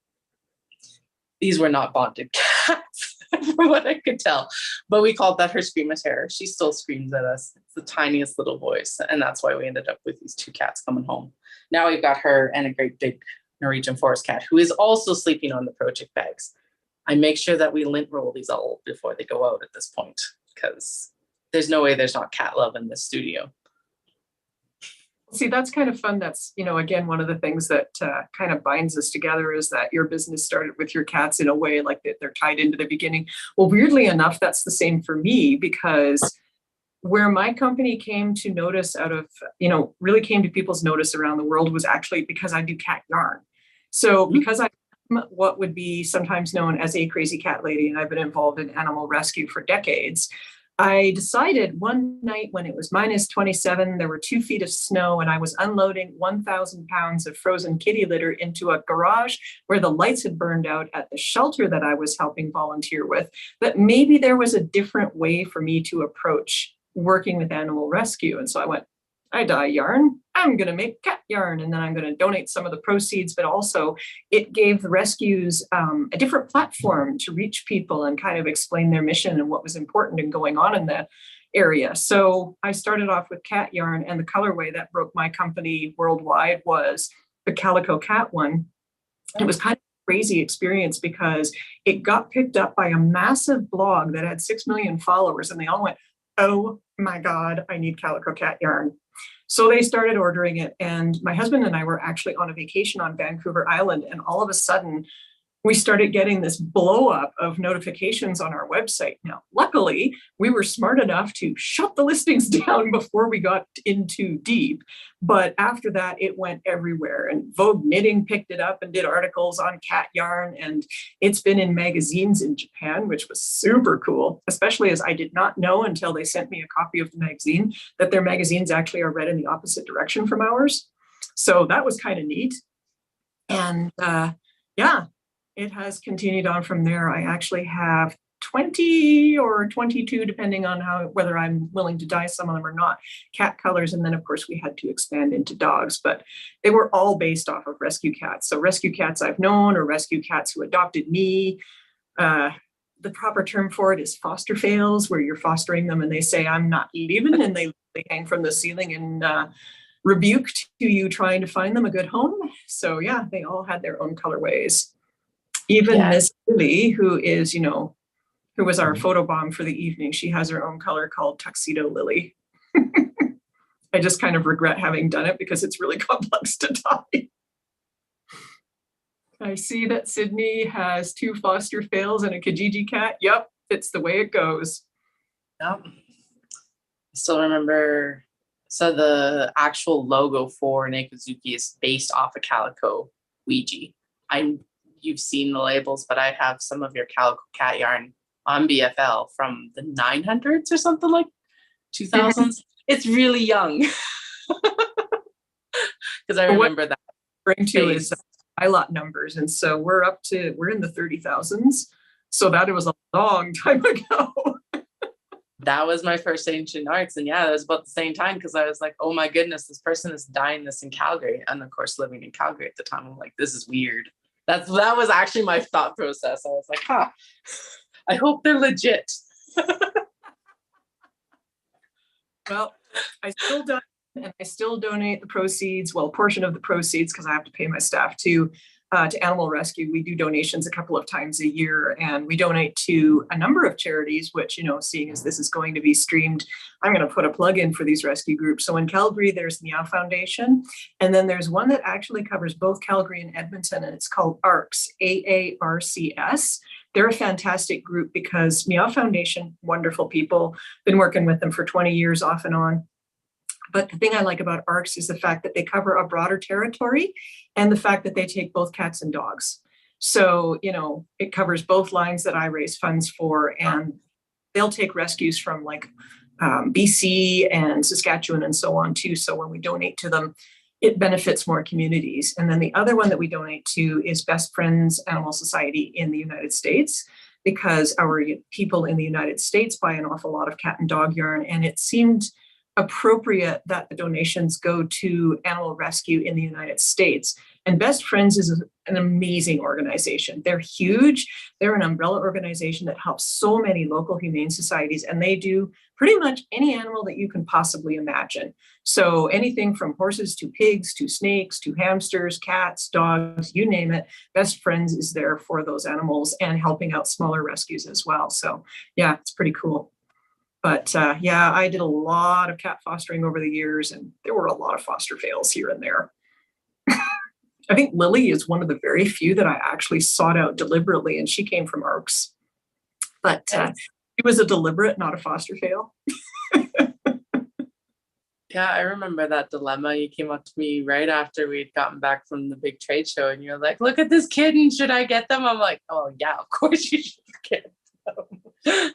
These were not bonded cats, from what I could tell. But we called that her scream of terror. She still screams at us. It's the tiniest little voice. And that's why we ended up with these two cats coming home. Now we've got her and a great big Norwegian forest cat who is also sleeping on the project bags. I make sure that we lint roll these all before they go out at this point, because there's no way there's not cat love in this studio. See, that's kind of fun. That's, you know, again, one of the things that kind of binds us together is that your business started with your cats in a way like that they're tied into the beginning. Well, weirdly enough, that's the same for me, because where my company came to notice really came to people's notice around the world was actually because I do cat yarn. So because I'm what would be sometimes known as a crazy cat lady, and I've been involved in animal rescue for decades, I decided one night when it was -27, there were 2 feet of snow, and I was unloading 1,000 pounds of frozen kitty litter into a garage where the lights had burned out at the shelter that I was helping volunteer with, that maybe there was a different way for me to approach working with animal rescue. And so I went, I dye yarn, I'm going to make cat yarn, and then I'm going to donate some of the proceeds, but also it gave the rescues a different platform to reach people and kind of explain their mission and what was important and going on in the area. So I started off with cat yarn, and the colorway that broke my company worldwide was the calico cat one. It was kind of a crazy experience because it got picked up by a massive blog that had 6 million followers, and they all went, oh my God, I need calico cat yarn. So they started ordering it, and my husband and I were actually on a vacation on Vancouver Island, and all of a sudden we started getting this blow up of notifications on our website. Now, luckily, we were smart enough to shut the listings down before we got in too deep. But after that, it went everywhere. And Vogue Knitting picked it up and did articles on cat yarn. And it's been in magazines in Japan, which was super cool, especially as I did not know until they sent me a copy of the magazine that their magazines actually are read in the opposite direction from ours. So that was kind of neat. And yeah. It has continued on from there. I actually have 20 or 22, depending on whether I'm willing to dye some of them or not, cat colors. And then of course we had to expand into dogs, but they were all based off of rescue cats. So rescue cats I've known, or rescue cats who adopted me. The proper term for it is foster fails, where you're fostering them and they say, I'm not leaving, and they hang from the ceiling and rebuke to you trying to find them a good home. So yeah, they all had their own colorways. Even Miss Lily, who is, who was our photobomb for the evening, she has her own color called Tuxedo Lily. I just kind of regret having done it because it's really complex to dye. I see that Sydney has 2 foster fails and a Kijiji cat. Yep, it's the way it goes. Yep. I still remember, so the actual logo for Nekozuki is based off a calico Ouija. You've seen the labels, but I have some of your calico cat yarn on BFL from the 900s or something, like 2000s. It's really young. Because I remember that. Bring to is lot numbers, and so we're in the 30,000s. So that was a long time ago. That was my first ancient arts, and yeah, it was about the same time, because I was like, oh my goodness, this person is dyeing this in Calgary, and of course living in Calgary at the time, I'm like, this is weird. That was actually my thought process. I was like, I hope they're legit. Well, I still dye, and I still donate the proceeds, well, a portion of the proceeds, because I have to pay my staff to Animal Rescue. We do donations a couple of times a year, and we donate to a number of charities, which, seeing as this is going to be streamed, I'm going to put a plug in for these rescue groups. So in Calgary, there's Meow Foundation, and then there's one that actually covers both Calgary and Edmonton, and it's called ARCS, AARCS. They're a fantastic group because Meow Foundation, wonderful people, been working with them for 20 years off and on. But the thing I like about ARCS is the fact that they cover a broader territory, and the fact that they take both cats and dogs. So, it covers both lines that I raise funds for, and they'll take rescues from like BC and Saskatchewan and so on too. So when we donate to them, it benefits more communities. And then the other one that we donate to is Best Friends Animal Society in the United States, because our people in the United States buy an awful lot of cat and dog yarn, and it seemed appropriate that the donations go to animal rescue in the United States. And Best Friends is an amazing organization. They're huge. They're an umbrella organization that helps so many local humane societies, and they do pretty much any animal that you can possibly imagine. So anything from horses to pigs to snakes to hamsters, cats, dogs, you name it, Best Friends is there for those animals and helping out smaller rescues as well. So yeah, it's pretty cool. But yeah, I did a lot of cat fostering over the years, and there were a lot of foster fails here and there. I think Lily is one of the very few that I actually sought out deliberately, and she came from ARCS. But it was a deliberate, not a foster fail. Yeah, I remember that dilemma. You came up to me right after we'd gotten back from the big trade show, and you're like, look at this kitten, should I get them? I'm like, oh yeah, of course you should get them.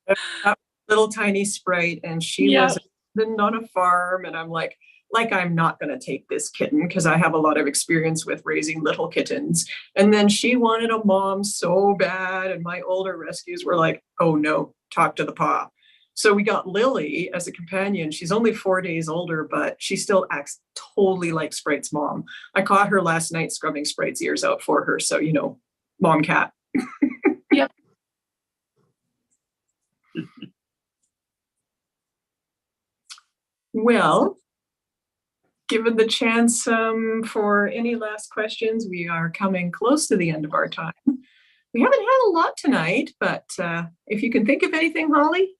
That little tiny Sprite, and she was on a farm, and I'm like I'm not going to take this kitten because I have a lot of experience with raising little kittens. And then she wanted a mom so bad, and my older rescues were like, oh no, talk to the paw. So we got Lily as a companion. She's only 4 days older, but she still acts totally like Sprite's mom. I caught her last night scrubbing Sprite's ears out for her. So, mom cat. Yep. Well, given the chance for any last questions, we are coming close to the end of our time. We haven't had a lot tonight, but if you can think of anything, Holly.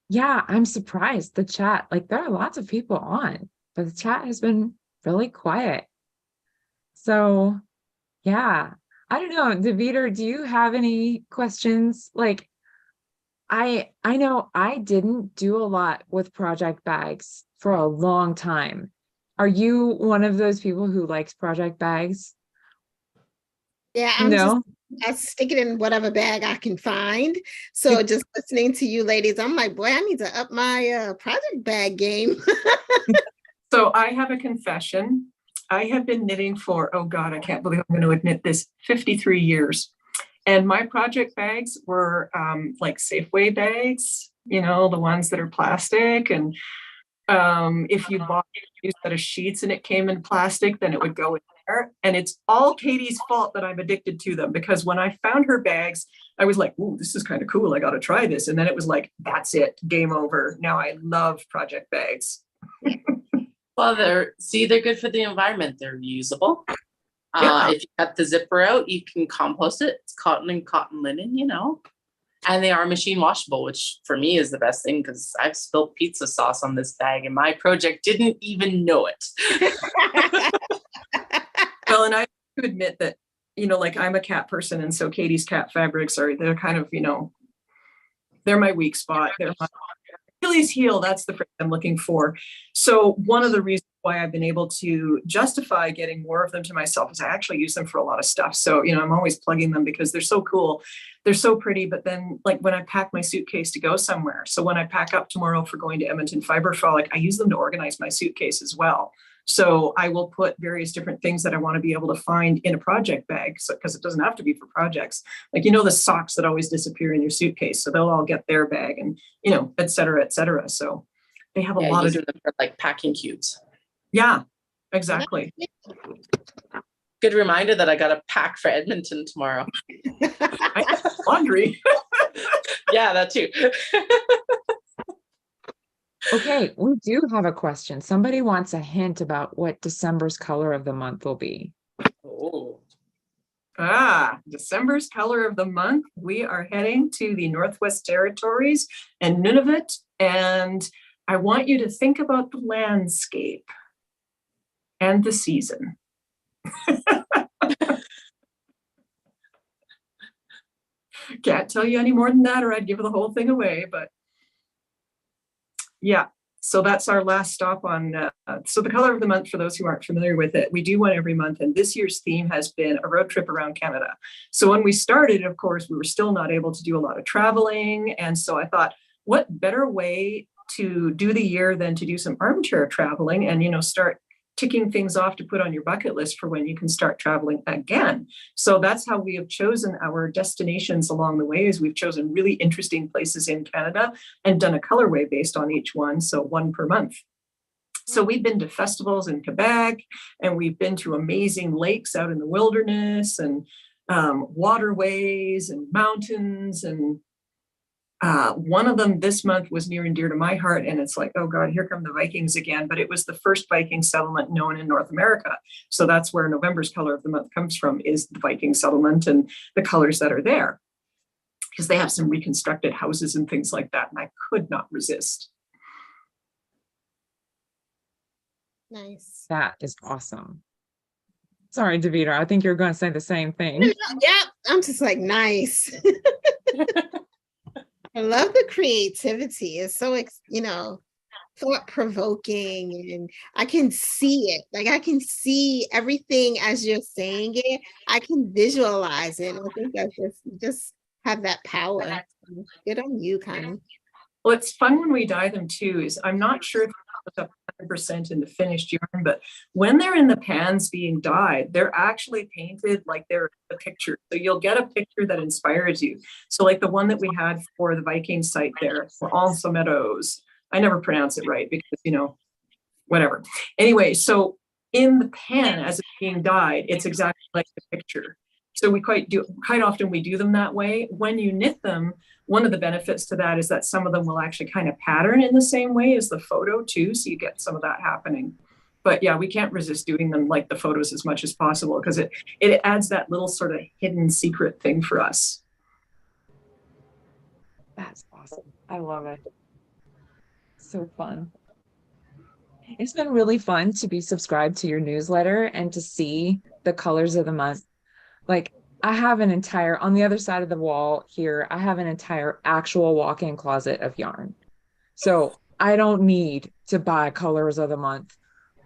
Yeah, I'm surprised. The chat, there are lots of people on, but the chat has been really quiet. So yeah, I don't know, David, do you have any questions? I know I didn't do a lot with project bags for a long time. Are you one of those people who likes project bags? Yeah, I stick it in whatever bag I can find. So just listening to you ladies, I'm like, boy, I need to up my project bag game. So I have a confession. I have been knitting for, oh God, I can't believe I'm going to admit this, 53 years. And my project bags were like Safeway bags, you know, the ones that are plastic. And if you bought a set of sheets and it came in plastic, then it would go in there. And it's all Katie's fault that I'm addicted to them, because when I found her bags, I was like, "Ooh, this is kind of cool. I got to try this." And then it was like, that's it, game over. Now I love project bags. Well, they're good for the environment. They're reusable. Yeah. If you cut the zipper out, you can compost it. It's cotton and cotton linen, you know. And they are machine washable, which for me is the best thing, because I've spilled pizza sauce on this bag and my project didn't even know it. Well, and I have to admit that, you know, like I'm a cat person, and so Katie's cat fabrics they're kind of, you know, they're my weak spot. They're my Achilles heel. That's the phrase I'm looking for. So one of the reasons why I've been able to justify getting more of them to myself is I actually use them for a lot of stuff. So, you know, I'm always plugging them because they're so cool. They're so pretty. But then, like, when I pack my suitcase to go somewhere, so when I pack up tomorrow for going to Edmonton Fiber Frolic, I use them to organize my suitcase as well. So I will put various different things that I want to be able to find in a project bag. So, because it doesn't have to be for projects, like, you know, the socks that always disappear in your suitcase. So they'll all get their bag, and, you know, et cetera, et cetera. So they have a lot of them for like packing cubes. Yeah, exactly. Good reminder that I got to pack for Edmonton tomorrow. I have laundry. Yeah, that too. Okay, we do have a question. Somebody wants a hint about what December's color of the month will be. Oh. December's color of the month. We are heading to the Northwest Territories and Nunavut, and I want you to think about the landscape and the season. Can't tell you any more than that, or I'd give the whole thing away, but yeah. So that's our last stop on, so the color of the month, for those who aren't familiar with it, we do one every month. And this year's theme has been a road trip around Canada. So when we started, of course, we were still not able to do a lot of traveling. And so I thought, what better way to do the year than to do some armchair traveling and, you know, start ticking things off to put on your bucket list for when you can start traveling again. So that's how we have chosen our destinations along the way, is we've chosen really interesting places in Canada and done a colorway based on each one. So one per month. So we've been to festivals in Quebec, and we've been to amazing lakes out in the wilderness, and waterways and mountains, and one of them this month was near and dear to my heart, and it's like, oh God, here come the Vikings again. But it was the first Viking settlement known in North America. So that's where November's color of the month comes from, is the Viking settlement and the colors that are there, because they have some reconstructed houses and things like that. And I could not resist. Nice. That is awesome. Sorry, Davida, I think you're going to say the same thing. Yeah, I'm just like, nice. I love the creativity. It's so, you know, thought-provoking, and I can see it. Like, I can see everything as you're saying it. I can visualize it. I think that's just have that power. Good on you, Connie. Well, it's fun when we dye them too. Is I'm not sure if it's up 100% in the finished yarn, but when they're in the pans being dyed, they're actually painted like they're a picture. So you'll get a picture that inspires you. So like the one that we had for the Viking site there, for Also Meadows. I never pronounce it right because, you know, whatever. Anyway, so in the pan as it's being dyed, it's exactly like the picture. So we quite often we do them that way. When you knit them, one of the benefits to that is that some of them will actually kind of pattern in the same way as the photo too. So you get some of that happening. But yeah, we can't resist doing them like the photos as much as possible, because it adds that little sort of hidden secret thing for us. That's awesome. I love it. So fun. It's been really fun to be subscribed to your newsletter and to see the colors of the month. Like, I have an entire, on the other side of the wall here, I have an entire actual walk-in closet of yarn. So I don't need to buy colors of the month,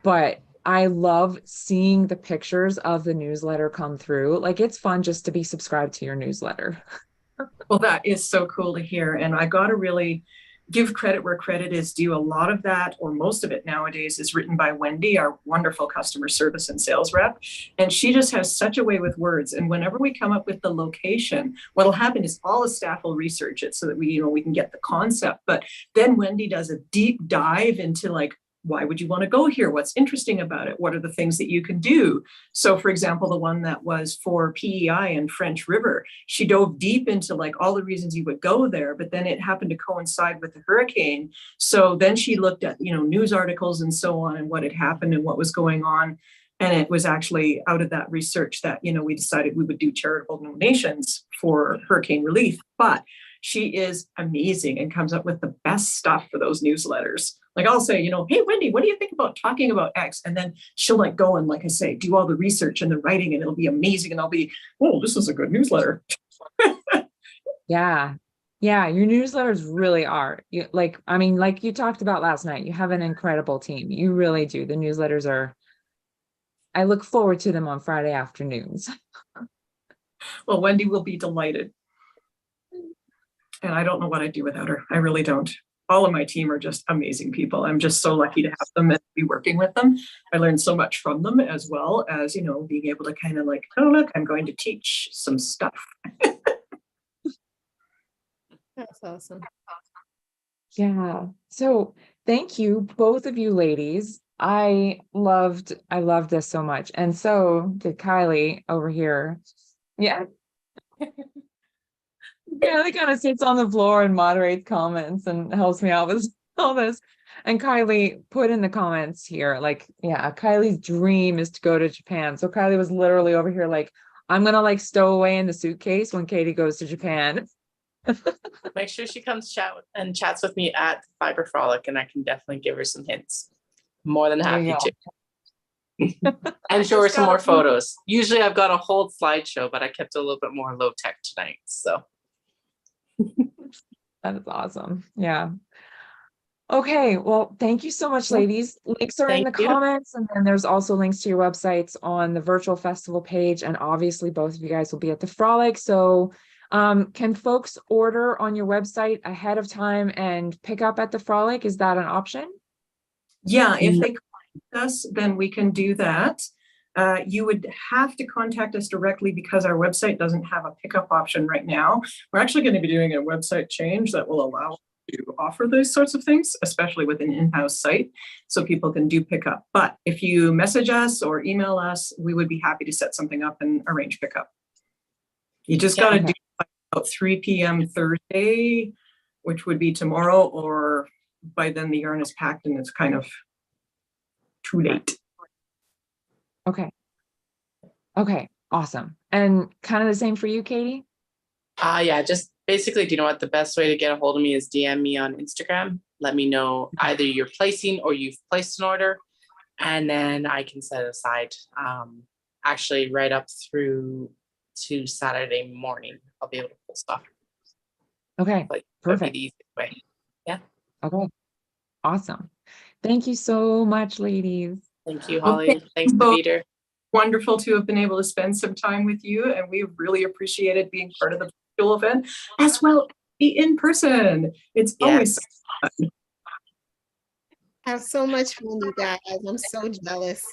but I love seeing the pictures of the newsletter come through. Like, it's fun just to be subscribed to your newsletter. Well, that is so cool to hear. And I got to really give credit where credit is due. A lot of that, or most of it nowadays, is written by Wendy, our wonderful customer service and sales rep. And she just has such a way with words. And whenever we come up with the location, what'll happen is all the staff will research it so that we can get the concept. But then Wendy does a deep dive into like, why would you want to go here? What's interesting about it? What are the things that you can do? So for example, the one that was for PEI and French River, she dove deep into like all the reasons you would go there, but then it happened to coincide with the hurricane. So then she looked at, news articles and so on and what had happened and what was going on. And it was actually out of that research that, we decided we would do charitable donations for hurricane relief. But she is amazing and comes up with the best stuff for those newsletters. Like I'll say, hey, Wendy, what do you think about talking about X? And then she'll like go and, like I say, do all the research and the writing, and it'll be amazing. And I'll be, oh, this is a good newsletter. Yeah. Yeah. Your newsletters really are. Like you talked about last night, you have an incredible team. You really do. The newsletters are, I look forward to them on Friday afternoons. Well, Wendy will be delighted. And I don't know what I'd do without her. I really don't. All of my team are just amazing people. I'm just so lucky to have them and be working with them. I learned so much from them, as well as, being able to kind of like, oh, look, I'm going to teach some stuff. That's awesome. Yeah. So thank you, both of you ladies. I loved this so much. And so did Kylie over here. Yeah. Kylie kind of sits on the floor and moderates comments and helps me out with all this. And Kylie put in the comments here, like, yeah, Kylie's dream is to go to Japan. So Kylie was literally over here like, I'm going to like stow away in the suitcase when Katie goes to Japan. Make sure she comes chats with me at Fiber Frolic, and I can definitely give her some hints. More than happy to. And show her some more photos. Usually I've got a whole slideshow, but I kept it a little bit more low tech tonight. So that is awesome. Yeah. Okay. Well, thank you so much, ladies. Links are in the comments, and then there's also links to your websites on the virtual festival page. And obviously both of you guys will be at the Frolic. So can folks order on your website ahead of time and pick up at the Frolic? Is that an option? Yeah, if they contact us, then we can do that. You would have to contact us directly because our website doesn't have a pickup option right now. We're actually going to be doing a website change that will allow us to offer those sorts of things, especially with an in-house site, so people can do pickup. But if you message us or email us, we would be happy to set something up and arrange pickup. You just got to do about 3 p.m. Thursday, which would be tomorrow, or by then the yarn is packed and it's kind of too late. Okay, awesome. And kind of the same for you, Katie? Yeah, just basically, do you know what the best way to get a hold of me is? DM me on Instagram. Let me know either you're placing or you've placed an order, and then I can set it aside. Actually, right up through to Saturday morning, I'll be able to pull stuff. Okay, like, perfect. The easy way. Yeah. Okay, awesome. Thank you so much, ladies. Thank you, Holly. Okay. Thanks, Peter. Wonderful to have been able to spend some time with you, and we really appreciated being part of the virtual event as well as be in person. It's always so fun. I have so much fun, you guys. I'm so jealous.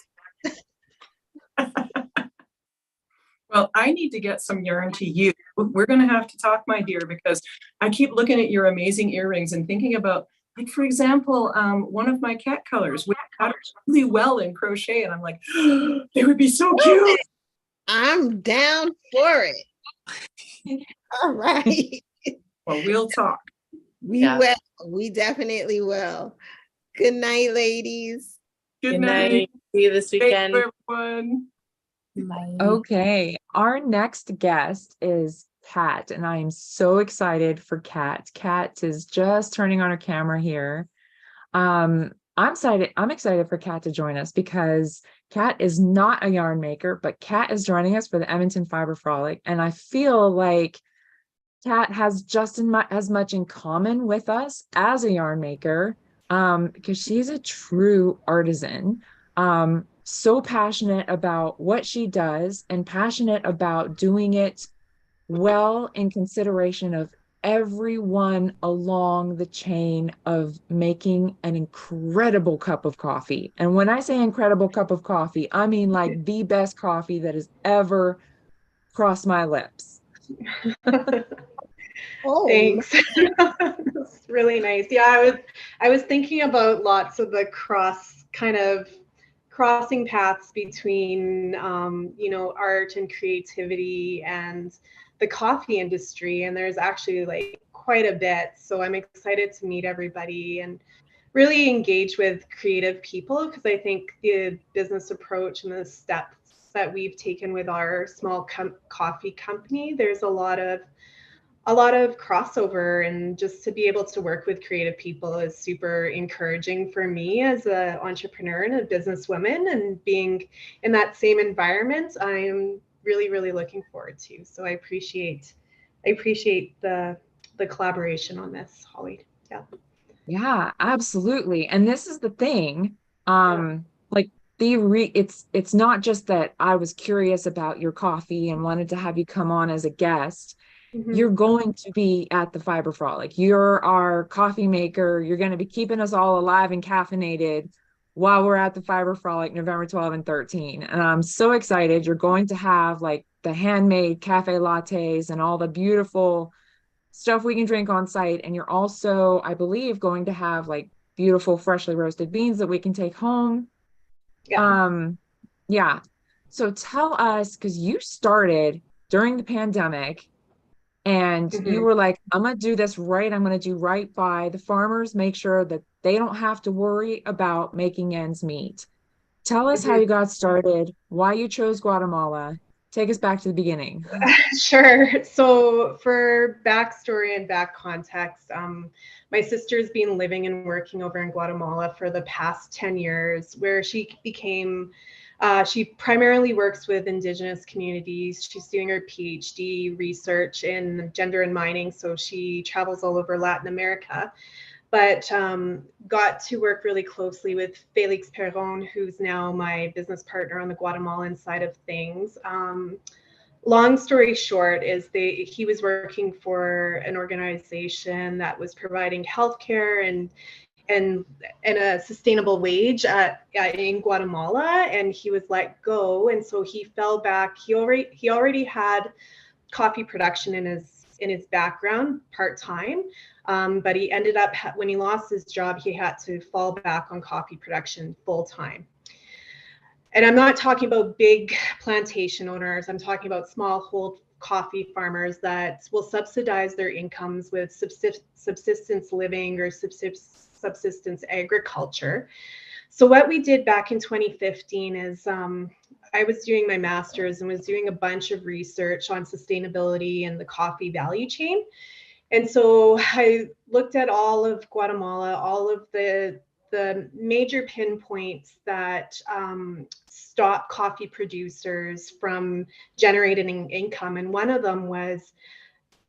Well, I need to get some yarn to you. We're going to have to talk, my dear, because I keep looking at your amazing earrings and thinking about, like, for example, one of my cat colors, which got really well in crochet, and I'm like, oh, they would be so cute. I'm down for it. All right. Well, we'll talk. We will. We definitely will. Good night, ladies. Good night. See you this weekend. Thanks, everyone. Bye. Okay, our next guest is Kat, and I am so excited for Kat. Kat is just turning on her camera here. I'm excited for Kat to join us because Kat is not a yarn maker, but Kat is joining us for the Edmonton Fiber Frolic, and I feel like Kat has just as much in common with us as a yarn maker, because she's a true artisan. So passionate about what she does and passionate about doing it well in consideration of everyone along the chain of making an incredible cup of coffee. And when I say incredible cup of coffee, I mean like the best coffee that has ever crossed my lips. Oh, Thanks. That's really nice. Yeah, I was thinking about lots of the crossing paths between art and creativity and the coffee industry, and there's actually like quite a bit. So I'm excited to meet everybody and really engage with creative people, because I think the business approach and the steps that we've taken with our small coffee company, there's a lot of crossover, and just to be able to work with creative people is super encouraging for me as an entrepreneur and a businesswoman, and being in that same environment, I'm really, really looking forward to. So I appreciate the collaboration on this, Holly. Yeah. Yeah, absolutely. And this is the thing. Like it's not just that I was curious about your coffee and wanted to have you come on as a guest. You're Mhm. going to be at the Fiber Frolic. You're our coffee maker. You're going to be keeping us all alive and caffeinated while we're at the Fiber Frolic November 12 and 13. And I'm so excited. You're going to have like the handmade cafe lattes and all the beautiful stuff we can drink on site. And you're also, I believe, going to have like beautiful freshly roasted beans that we can take home. Yeah. Yeah. So tell us, because you started during the pandemic and you Mhm. were like, I'm going to do this right. I'm going to do right by the farmers, make sure that they don't have to worry about making ends meet. Tell us how Mhm. you got started, why you chose Guatemala. Take us back to the beginning. Sure. So for backstory and back context, my sister's been living and working over in Guatemala for the past 10 years, where she primarily works with Indigenous communities. She's doing her PhD research in gender and mining, so she travels all over Latin America, but got to work really closely with Felix Perron, who's now my business partner on the Guatemalan side of things. Long story short is he was working for an organization that was providing healthcare and a sustainable wage in Guatemala, and he was let go, and so he fell back. He already had coffee production in his background part-time, but he ended up, when he lost his job, he had to fall back on coffee production full-time. And I'm not talking about big plantation owners. I'm talking about smallhold coffee farmers that will subsidize their incomes with subsistence living or subsistence agriculture. So what we did back in 2015 is I was doing my master's and was doing a bunch of research on sustainability and the coffee value chain. And so I looked at all of Guatemala, all of the major pinpoints that stop coffee producers from generating income, and one of them was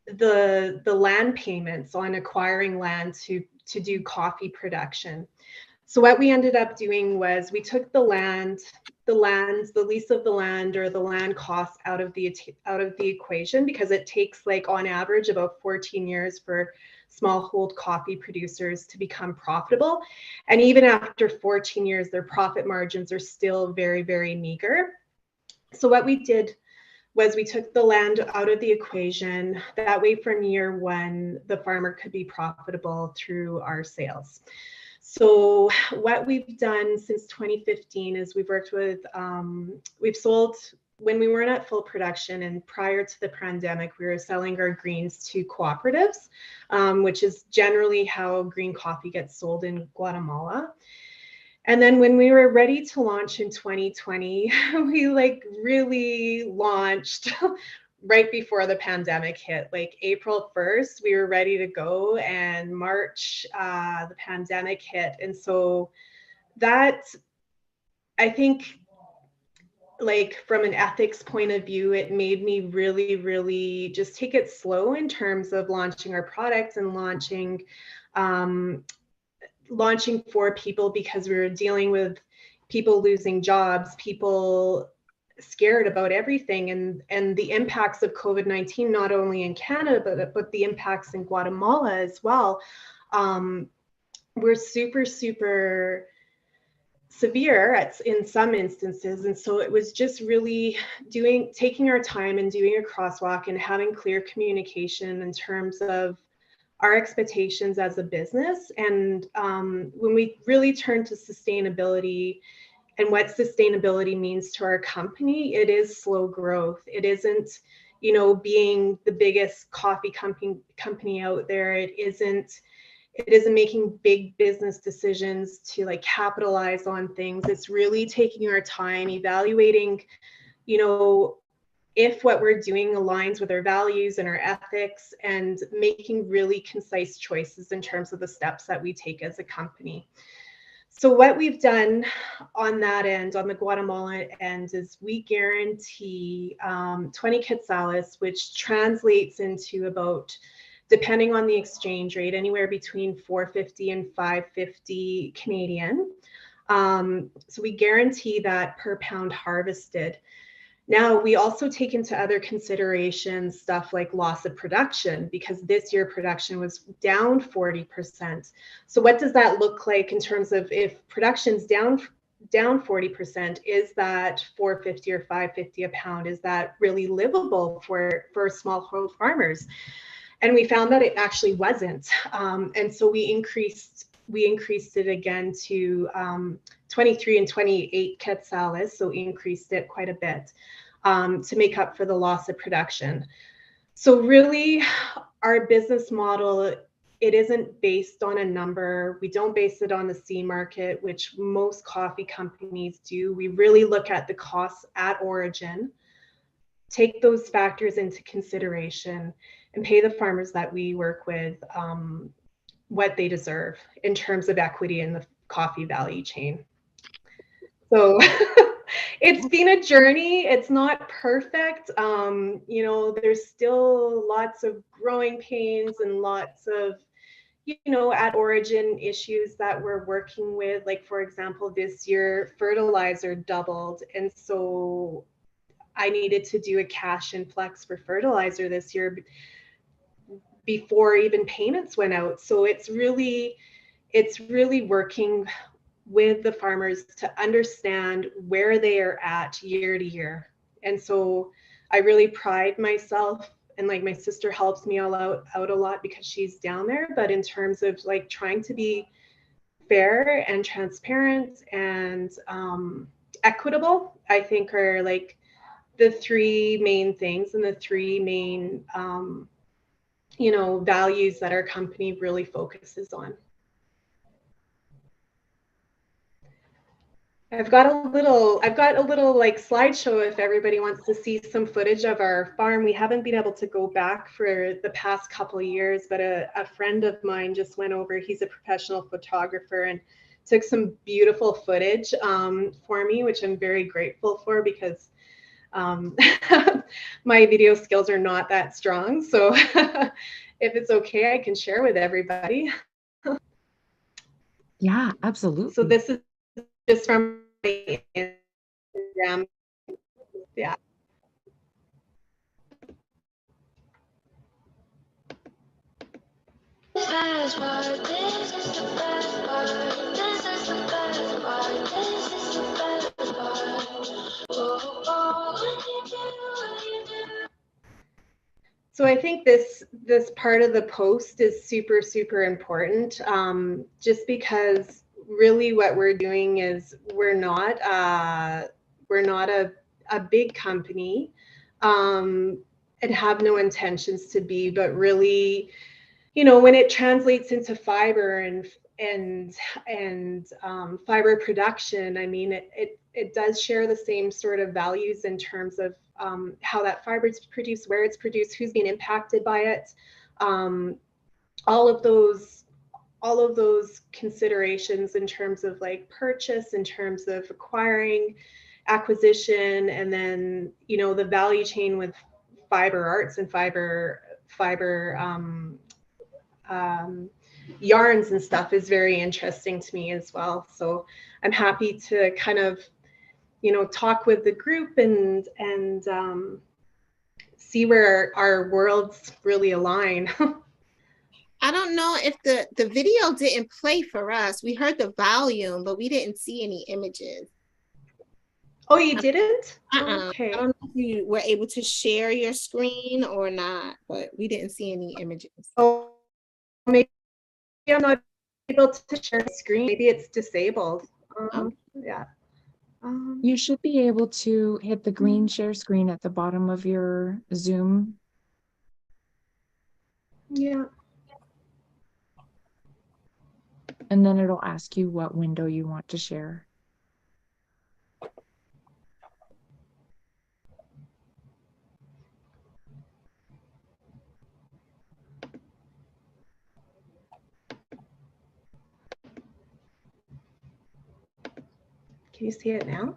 the land payments on acquiring land to do coffee production. So what we ended up doing was we took the lease of the land, or the land cost out of the equation, because it takes like on average about 14 years for smallhold coffee producers to become profitable. And even after 14 years, their profit margins are still very, very meager. So what we did was we took the land out of the equation. That way, from year one, the farmer could be profitable through our sales. So what we've done since 2015 is we've sold, when we weren't at full production and prior to the pandemic, we were selling our greens to cooperatives, which is generally how green coffee gets sold in Guatemala. And then when we were ready to launch in 2020, we like really launched right before the pandemic hit. Like April 1st, we were ready to go, and March, the pandemic hit. And so that, I think, like from an ethics point of view, it made me really, really just take it slow in terms of launching our products and launching for people, because we were dealing with people losing jobs, people scared about everything, and the impacts of COVID-19, not only in Canada, but the impacts in Guatemala as well, were super, super severe in some instances. And so it was just really taking our time and doing a crosswalk and having clear communication in terms of our expectations as a business. And when we really turn to sustainability and what sustainability means to our company, it is slow growth. It isn't, being the biggest coffee company out there. It isn't making big business decisions to like capitalize on things. It's really taking our time, evaluating, if what we're doing aligns with our values and our ethics, and making really concise choices in terms of the steps that we take as a company. So what we've done on that end, on the Guatemala end, is we guarantee 20 quetzales, which translates into about, depending on the exchange rate, anywhere between 450 and 550 Canadian. So we guarantee that per pound harvested. Now, we also take into other considerations stuff like loss of production, because this year production was down 40%. So what does that look like in terms of, if production's down 40%, is that 450 or 550 a pound? Is that really livable for smallholder farmers? And we found that it actually wasn't. And so we increased it again to 23 and 28 quetzales, so increased it quite a bit to make up for the loss of production. So really, our business model, it isn't based on a number. We don't base it on the C market, which most coffee companies do. We really look at the costs at origin, take those factors into consideration, and pay the farmers that we work with what they deserve in terms of equity in the coffee value chain. So it's been a journey. It's not perfect. There's still lots of growing pains and lots of, at origin issues that we're working with. Like, for example, this year fertilizer doubled. And so I needed to do a cash influx for fertilizer this year before even payments went out. So it's really working with the farmers to understand where they are at year to year. And so I really pride myself, and like my sister helps me out a lot because she's down there, but in terms of like trying to be fair and transparent and equitable, I think are like the three main things and the three main values that our company really focuses on. I've got a little like slideshow if everybody wants to see some footage of our farm. We haven't been able to go back for the past couple of years, but a friend of mine just went over. He's a professional photographer and took some beautiful footage for me, which I'm very grateful for, because my video skills are not that strong. So if it's okay, I can share with everybody. Yeah, absolutely. So this is just from my Instagram. Yeah. So I think this part of the post is super, super important, just because really what we're doing is we're not a big company, and have no intentions to be, but really, when it translates into fiber and fiber production, I mean, it does share the same sort of values in terms of how that fiber is produced, where it's produced, who's being impacted by it, all of those considerations in terms of like purchase, in terms of acquiring, acquisition, and then the value chain with fiber arts and fiber yarns and stuff is very interesting to me as well. So I'm happy to kind of talk with the group and see where our worlds really align. I don't know if the video didn't play for us. We heard the volume, but we didn't see any images. Oh, you didn't? Okay. I don't know if you were able to share your screen or not, but we didn't see any images. Oh, maybe I'm not able to share the screen. Maybe it's disabled. Yeah. You should be able to hit the green share screen at the bottom of your Zoom. Yeah. And then it'll ask you what window you want to share. Can you see it now?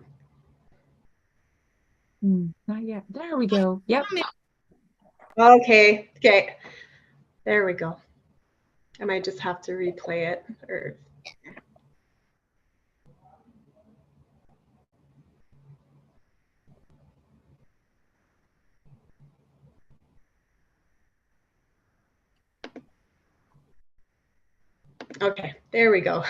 Not yet. There we go. Yep. Okay. There we go. I might just have to replay it or. Okay, there we go.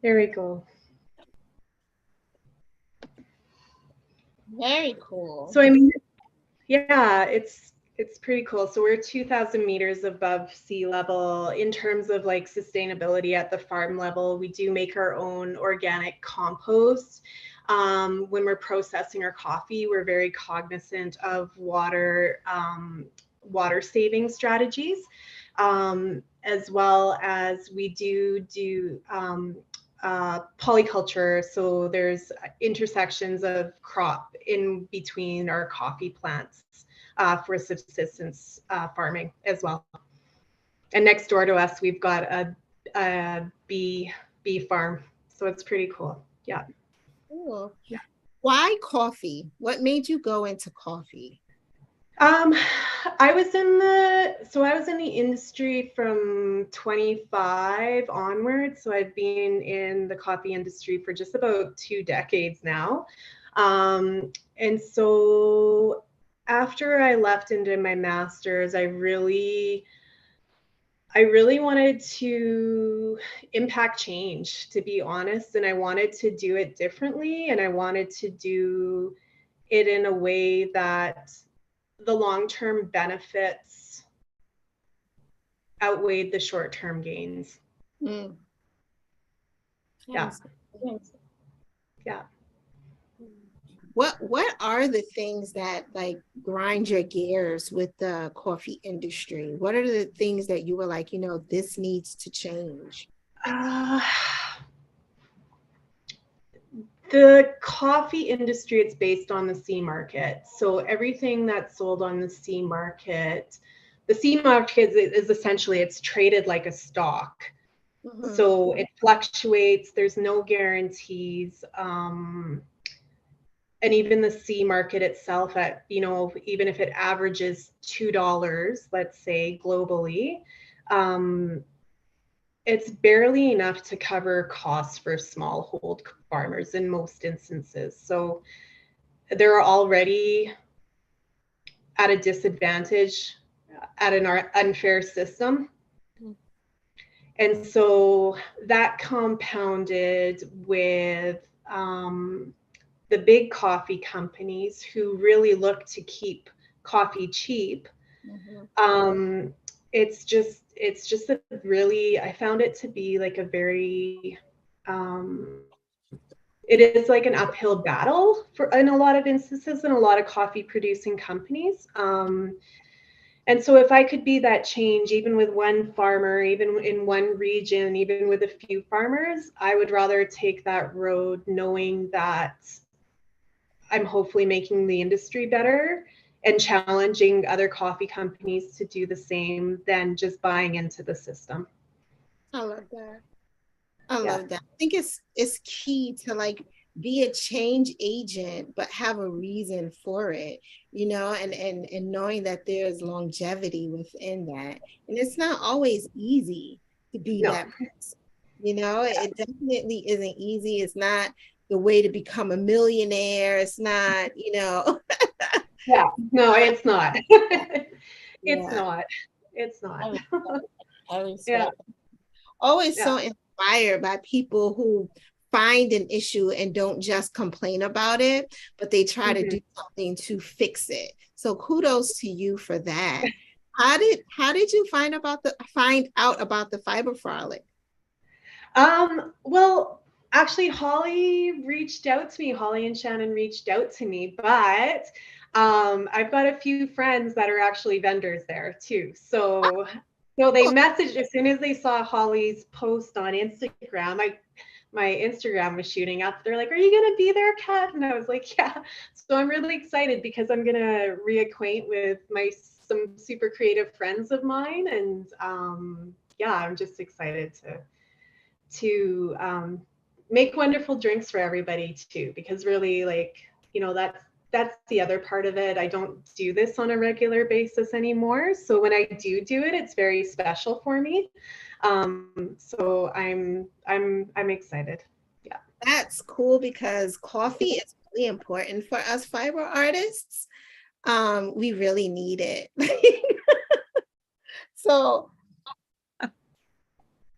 There we go. Very cool. So I mean, yeah, it's pretty cool. So we're 2,000 meters above sea level. In terms of like sustainability at the farm level, we do make our own organic compost. When we're processing our coffee, we're very cognizant of water saving strategies, as well as we do polyculture. So there's intersections of crop in between our coffee plants for subsistence farming as well. And next door to us, we've got a bee farm. So it's pretty cool. Yeah. Cool. Yeah. Why coffee? What made you go into coffee? I was in the industry from 25 onwards. So I've been in the coffee industry for just about 2 decades now. And so after I left and did my master's, I really wanted to impact change, to be honest. And I wanted to do it differently. And I wanted to do it in a way that the long-term benefits outweighed the short-term gains. Mm. Yeah. Yeah. What are the things that like grind your gears with the coffee industry? What are the things that you were like, this needs to change? The coffee industry, it's based on the C market. So everything that's sold on the C market is essentially, it's traded like a stock. Mm-hmm. So it fluctuates, there's no guarantees. And even the C market itself at, even if it averages $2, let's say globally, it's barely enough to cover costs for smallhold farmers in most instances. So they're already at a disadvantage at an unfair system. And so that compounded with the big coffee companies who really look to keep coffee cheap. Mm-hmm. It's just a really, I found it to be like a very, it is like an uphill battle in a lot of instances in a lot of coffee producing companies. And so if I could be that change, even with one farmer, even in one region, even with a few farmers, I would rather take that road knowing that I'm hopefully making the industry better and challenging other coffee companies to do the same than just buying into the system. I love that. I love that. I think it's key to like be a change agent, but have a reason for it, you know, and knowing that there's longevity within that. And it's not always easy to be No. that person. You know, it definitely isn't easy. It's not the way to become a millionaire. It's not, you know. Yeah, no, it's not. It's Yeah, not. It's not. I respect Yeah, it. Always so yeah. inspired by people who find an issue and don't just complain about it, but they try to do something to fix it. So kudos to you for that. How did you find out about the fiber frolic? Well, actually, Holly reached out to me. Holly and Shannon reached out to me, but I've got a few friends that are actually vendors there too. So they messaged as soon as they saw Holly's post on Instagram. My Instagram was shooting up. They're like, "Are you gonna be there, Kat?" And I was like, "Yeah." So I'm really excited because I'm gonna reacquaint with some super creative friends of mine, and yeah, I'm just excited to make wonderful drinks for everybody too, because really, like, you know, that's the other part of it. I don't do this on a regular basis anymore, so when I do it, it's very special for me. So I'm excited. Yeah. That's cool because coffee is really important for us fiber artists. We really need it. So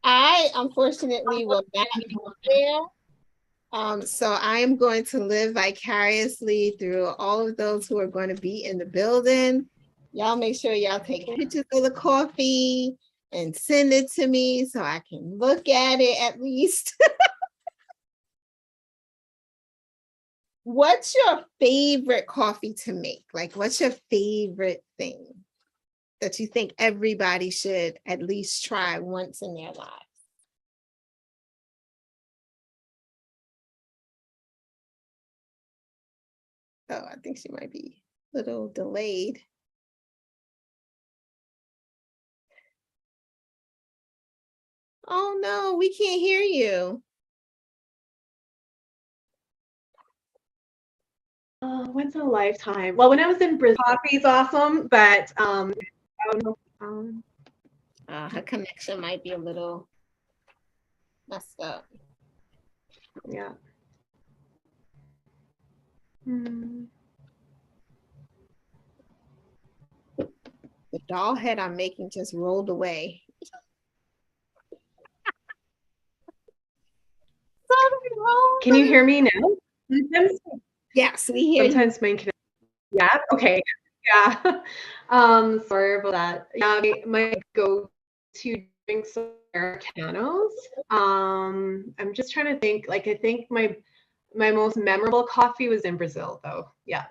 I unfortunately will not be there. So I am going to live vicariously through all of those who are going to be in the building. Y'all make sure y'all take pictures of the coffee and send it to me so I can look at it at least. What's your favorite coffee to make? Like, what's your favorite thing that you think everybody should at least try once in their lives? Oh, I think she might be a little delayed. Oh no, we can't hear you. Once in a lifetime. Well, when I was in Brazil, coffee's awesome, but I don't know. Her connection might be a little messed up. Yeah. The doll head I'm making just rolled away. Can you hear me now? Yes, we hear you. Sometimes my connection. Yeah. Okay. Yeah. Sorry about that. Yeah, my go-to drinks are Americanos. I'm just trying to think. Like, I think my most memorable coffee was in Brazil, though. Yeah.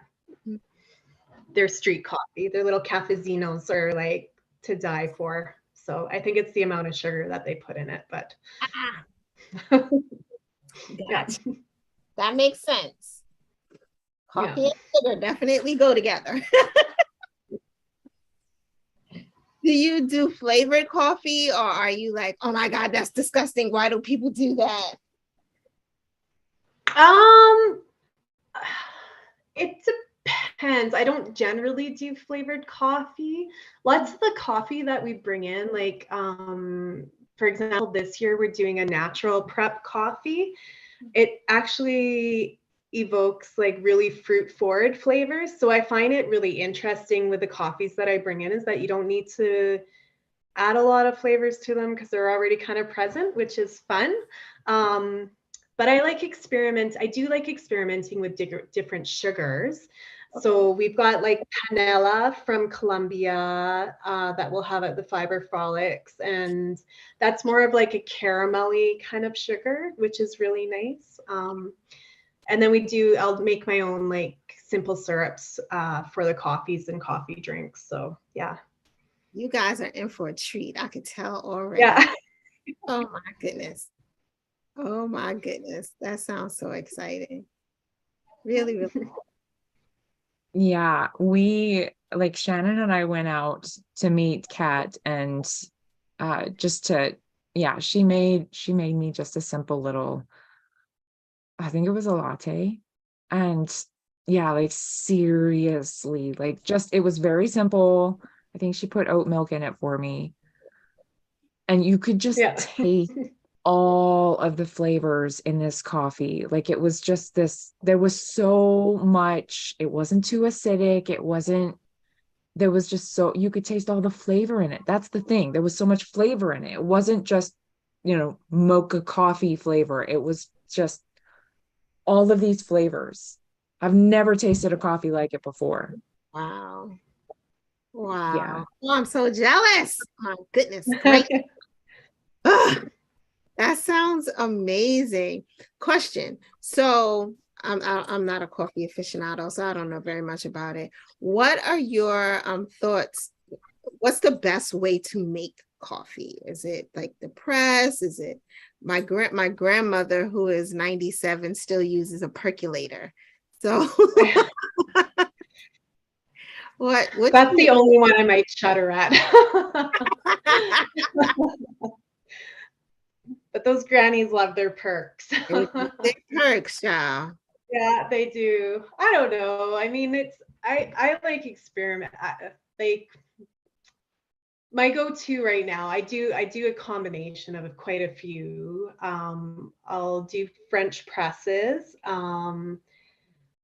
Their street coffee, their little cafezinos are like to die for. So I think it's the amount of sugar that they put in it, but yeah. That makes sense. Coffee Yeah. and sugar definitely go together. Do you do flavored coffee, or are you like, oh my God, that's disgusting? Why do people do that? It depends. I don't generally do flavored coffee. Lots of the coffee that we bring in, like for example, this year we're doing a natural prep coffee. It actually evokes like really fruit forward flavors. So I find it really interesting with the coffees that I bring in is that you don't need to add a lot of flavors to them because they're already kind of present, which is fun. But I do like experimenting with different sugars. So we've got like panela from Colombia that we'll have at the Fiber Frolics. And that's more of like a caramelly kind of sugar, which is really nice. And then I'll make my own like simple syrups for the coffees and coffee drinks. So yeah. You guys are in for a treat. I could tell already. Yeah. Oh my goodness. Oh my goodness. That sounds so exciting. Really, really. Yeah, like Shannon and I went out to meet Kat and just to, yeah, she made me just a simple little I think it was a latte. And yeah, like seriously, like just it was very simple. I think she put oat milk in it for me. And you could just Yeah. taste all of the flavors in this coffee. Like it was just this, there was so much, it wasn't too acidic. It wasn't, there was just so, you could taste all the flavor in it. That's the thing. There was so much flavor in it. It wasn't just, mocha coffee flavor. It was just all of these flavors. I've never tasted a coffee like it before. Wow. Yeah. Wow. Oh, I'm so jealous. My goodness. Great. Ugh, that sounds amazing. Question. So I'm not a coffee aficionado, so I don't know very much about it. What are your thoughts? What's the best way to make coffee? Is it like the press? Is it my grandmother, who is 97, still uses a percolator. So what That's the only one I might shudder at. But those grannies love their perks. Their perks, yeah. Yeah, they do. I don't know. I mean, I like experiment. Like my go-to right now, I do a combination of quite a few. I'll do French presses,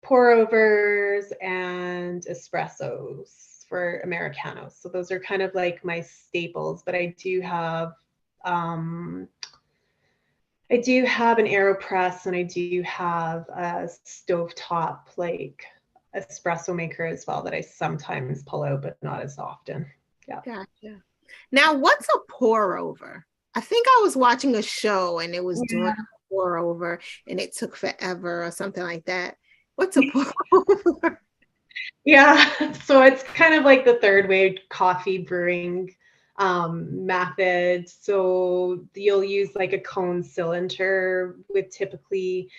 pour overs, and espressos for Americanos. So those are kind of like my staples, but I do have an AeroPress, and I do have a stovetop like espresso maker as well that I sometimes pull out, but not as often. Yeah. Gotcha. Now, what's a pour over? I think I was watching a show and it was doing a pour over and it took forever or something like that. What's a pour over? Yeah, so it's kind of like the third wave coffee brewing method. So you'll use like a cone cylinder with typically,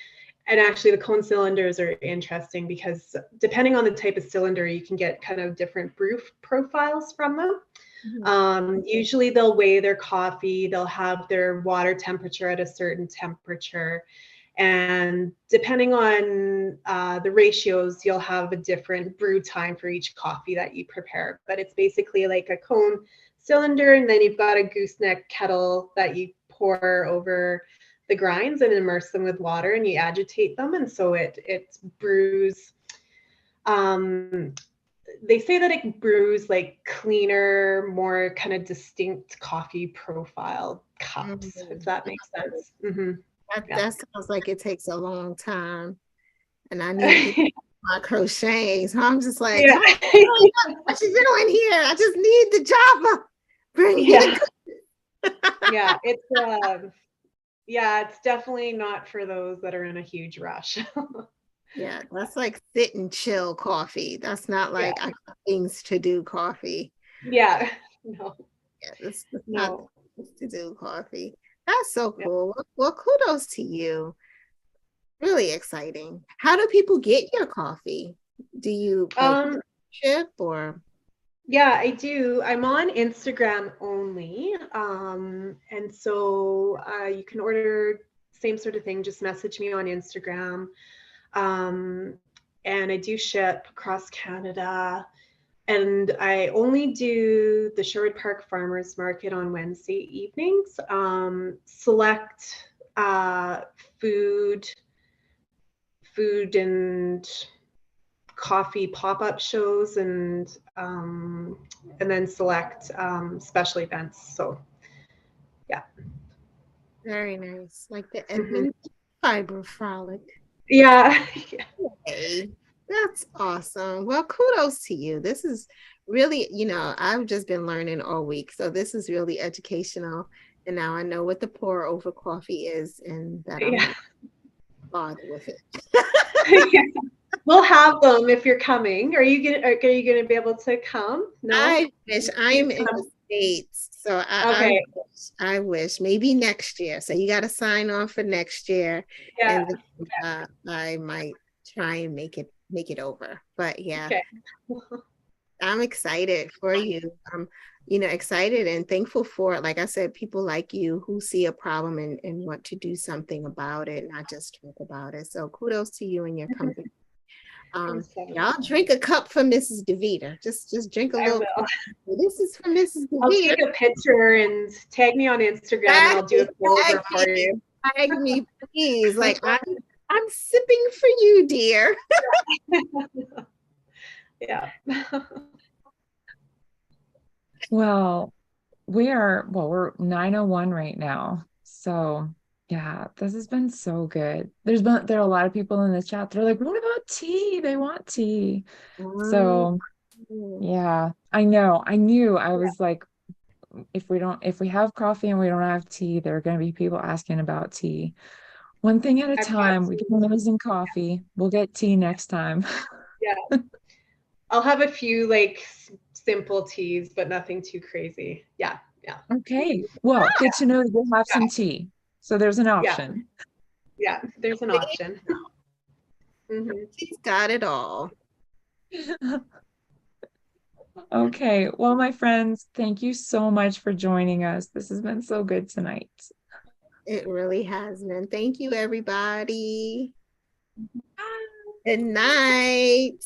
and actually the cone cylinders are interesting because depending on the type of cylinder, you can get kind of different brew profiles from them. Usually they'll weigh their coffee, they'll have their water temperature at a certain temperature. And depending on the ratios, you'll have a different brew time for each coffee that you prepare. But it's basically like a cone cylinder, and then you've got a gooseneck kettle that you pour over the grinds and immerse them with water, and you agitate them. And so it brews. They say that it brews like cleaner, more kind of distinct coffee profile cups, if that makes sense. That sounds like it takes a long time. And I need to my crocheting. So I'm just like, what you doing here? I just need the Java. Bring it. It's definitely not for those that are in a huge rush. Yeah, that's like sit and chill coffee. That's not like I got things to do coffee. Yeah, no. Yeah, that's not to do coffee. That's so cool. Well, kudos to you. Really exciting. How do people get your coffee? Do you ship or? Yeah, I do. I'm on Instagram only. And so you can order same sort of thing. Just message me on Instagram. And I do ship across Canada. And I only do the Sherwood Park Farmers Market on Wednesday evenings. Select food and coffee pop-up shows, and then select special events. So yeah. Very nice. Like the Edmund Fiber Frolic. Yeah. Hey, that's awesome. Well, kudos to you. This is really, I've just been learning all week. So this is really educational. And now I know what the pour over coffee is, and that I'm not bothered with it. We'll have them if you're coming. Are you gonna be able to come? No, I wish. I am in the States, so I wish maybe next year. So you got to sign on for next year, and I might try and make it over. But yeah, I'm excited for you. Excited and thankful for, like I said, people like you who see a problem and want to do something about it, not just talk about it. So kudos to you and your company. Y'all drink a cup for Mrs. DeVita. Just drink a little. This is for Mrs. DeVita. I'll take a picture and tag me on Instagram and I'll do a folder for you. Tag me, please. Like I'm sipping for you, dear. Yeah. Well, we're 9:01 right now. So yeah, this has been so good. There are a lot of people in the chat. They're like, what about tea? They want tea. So yeah, I know. I knew. I was like, if we have coffee and we don't have tea, there are going to be people asking about tea. One thing at a time. We get amazing coffee. We'll get tea next time. Yeah. I'll have a few like simple teas, but nothing too crazy. Yeah. Yeah. Okay. Well, good to know that we'll have some tea. So there's an option. Yeah, there's an option. She's got it all. Okay. Well, my friends, thank you so much for joining us. This has been so good tonight. It really has been. Thank you, everybody. Good night.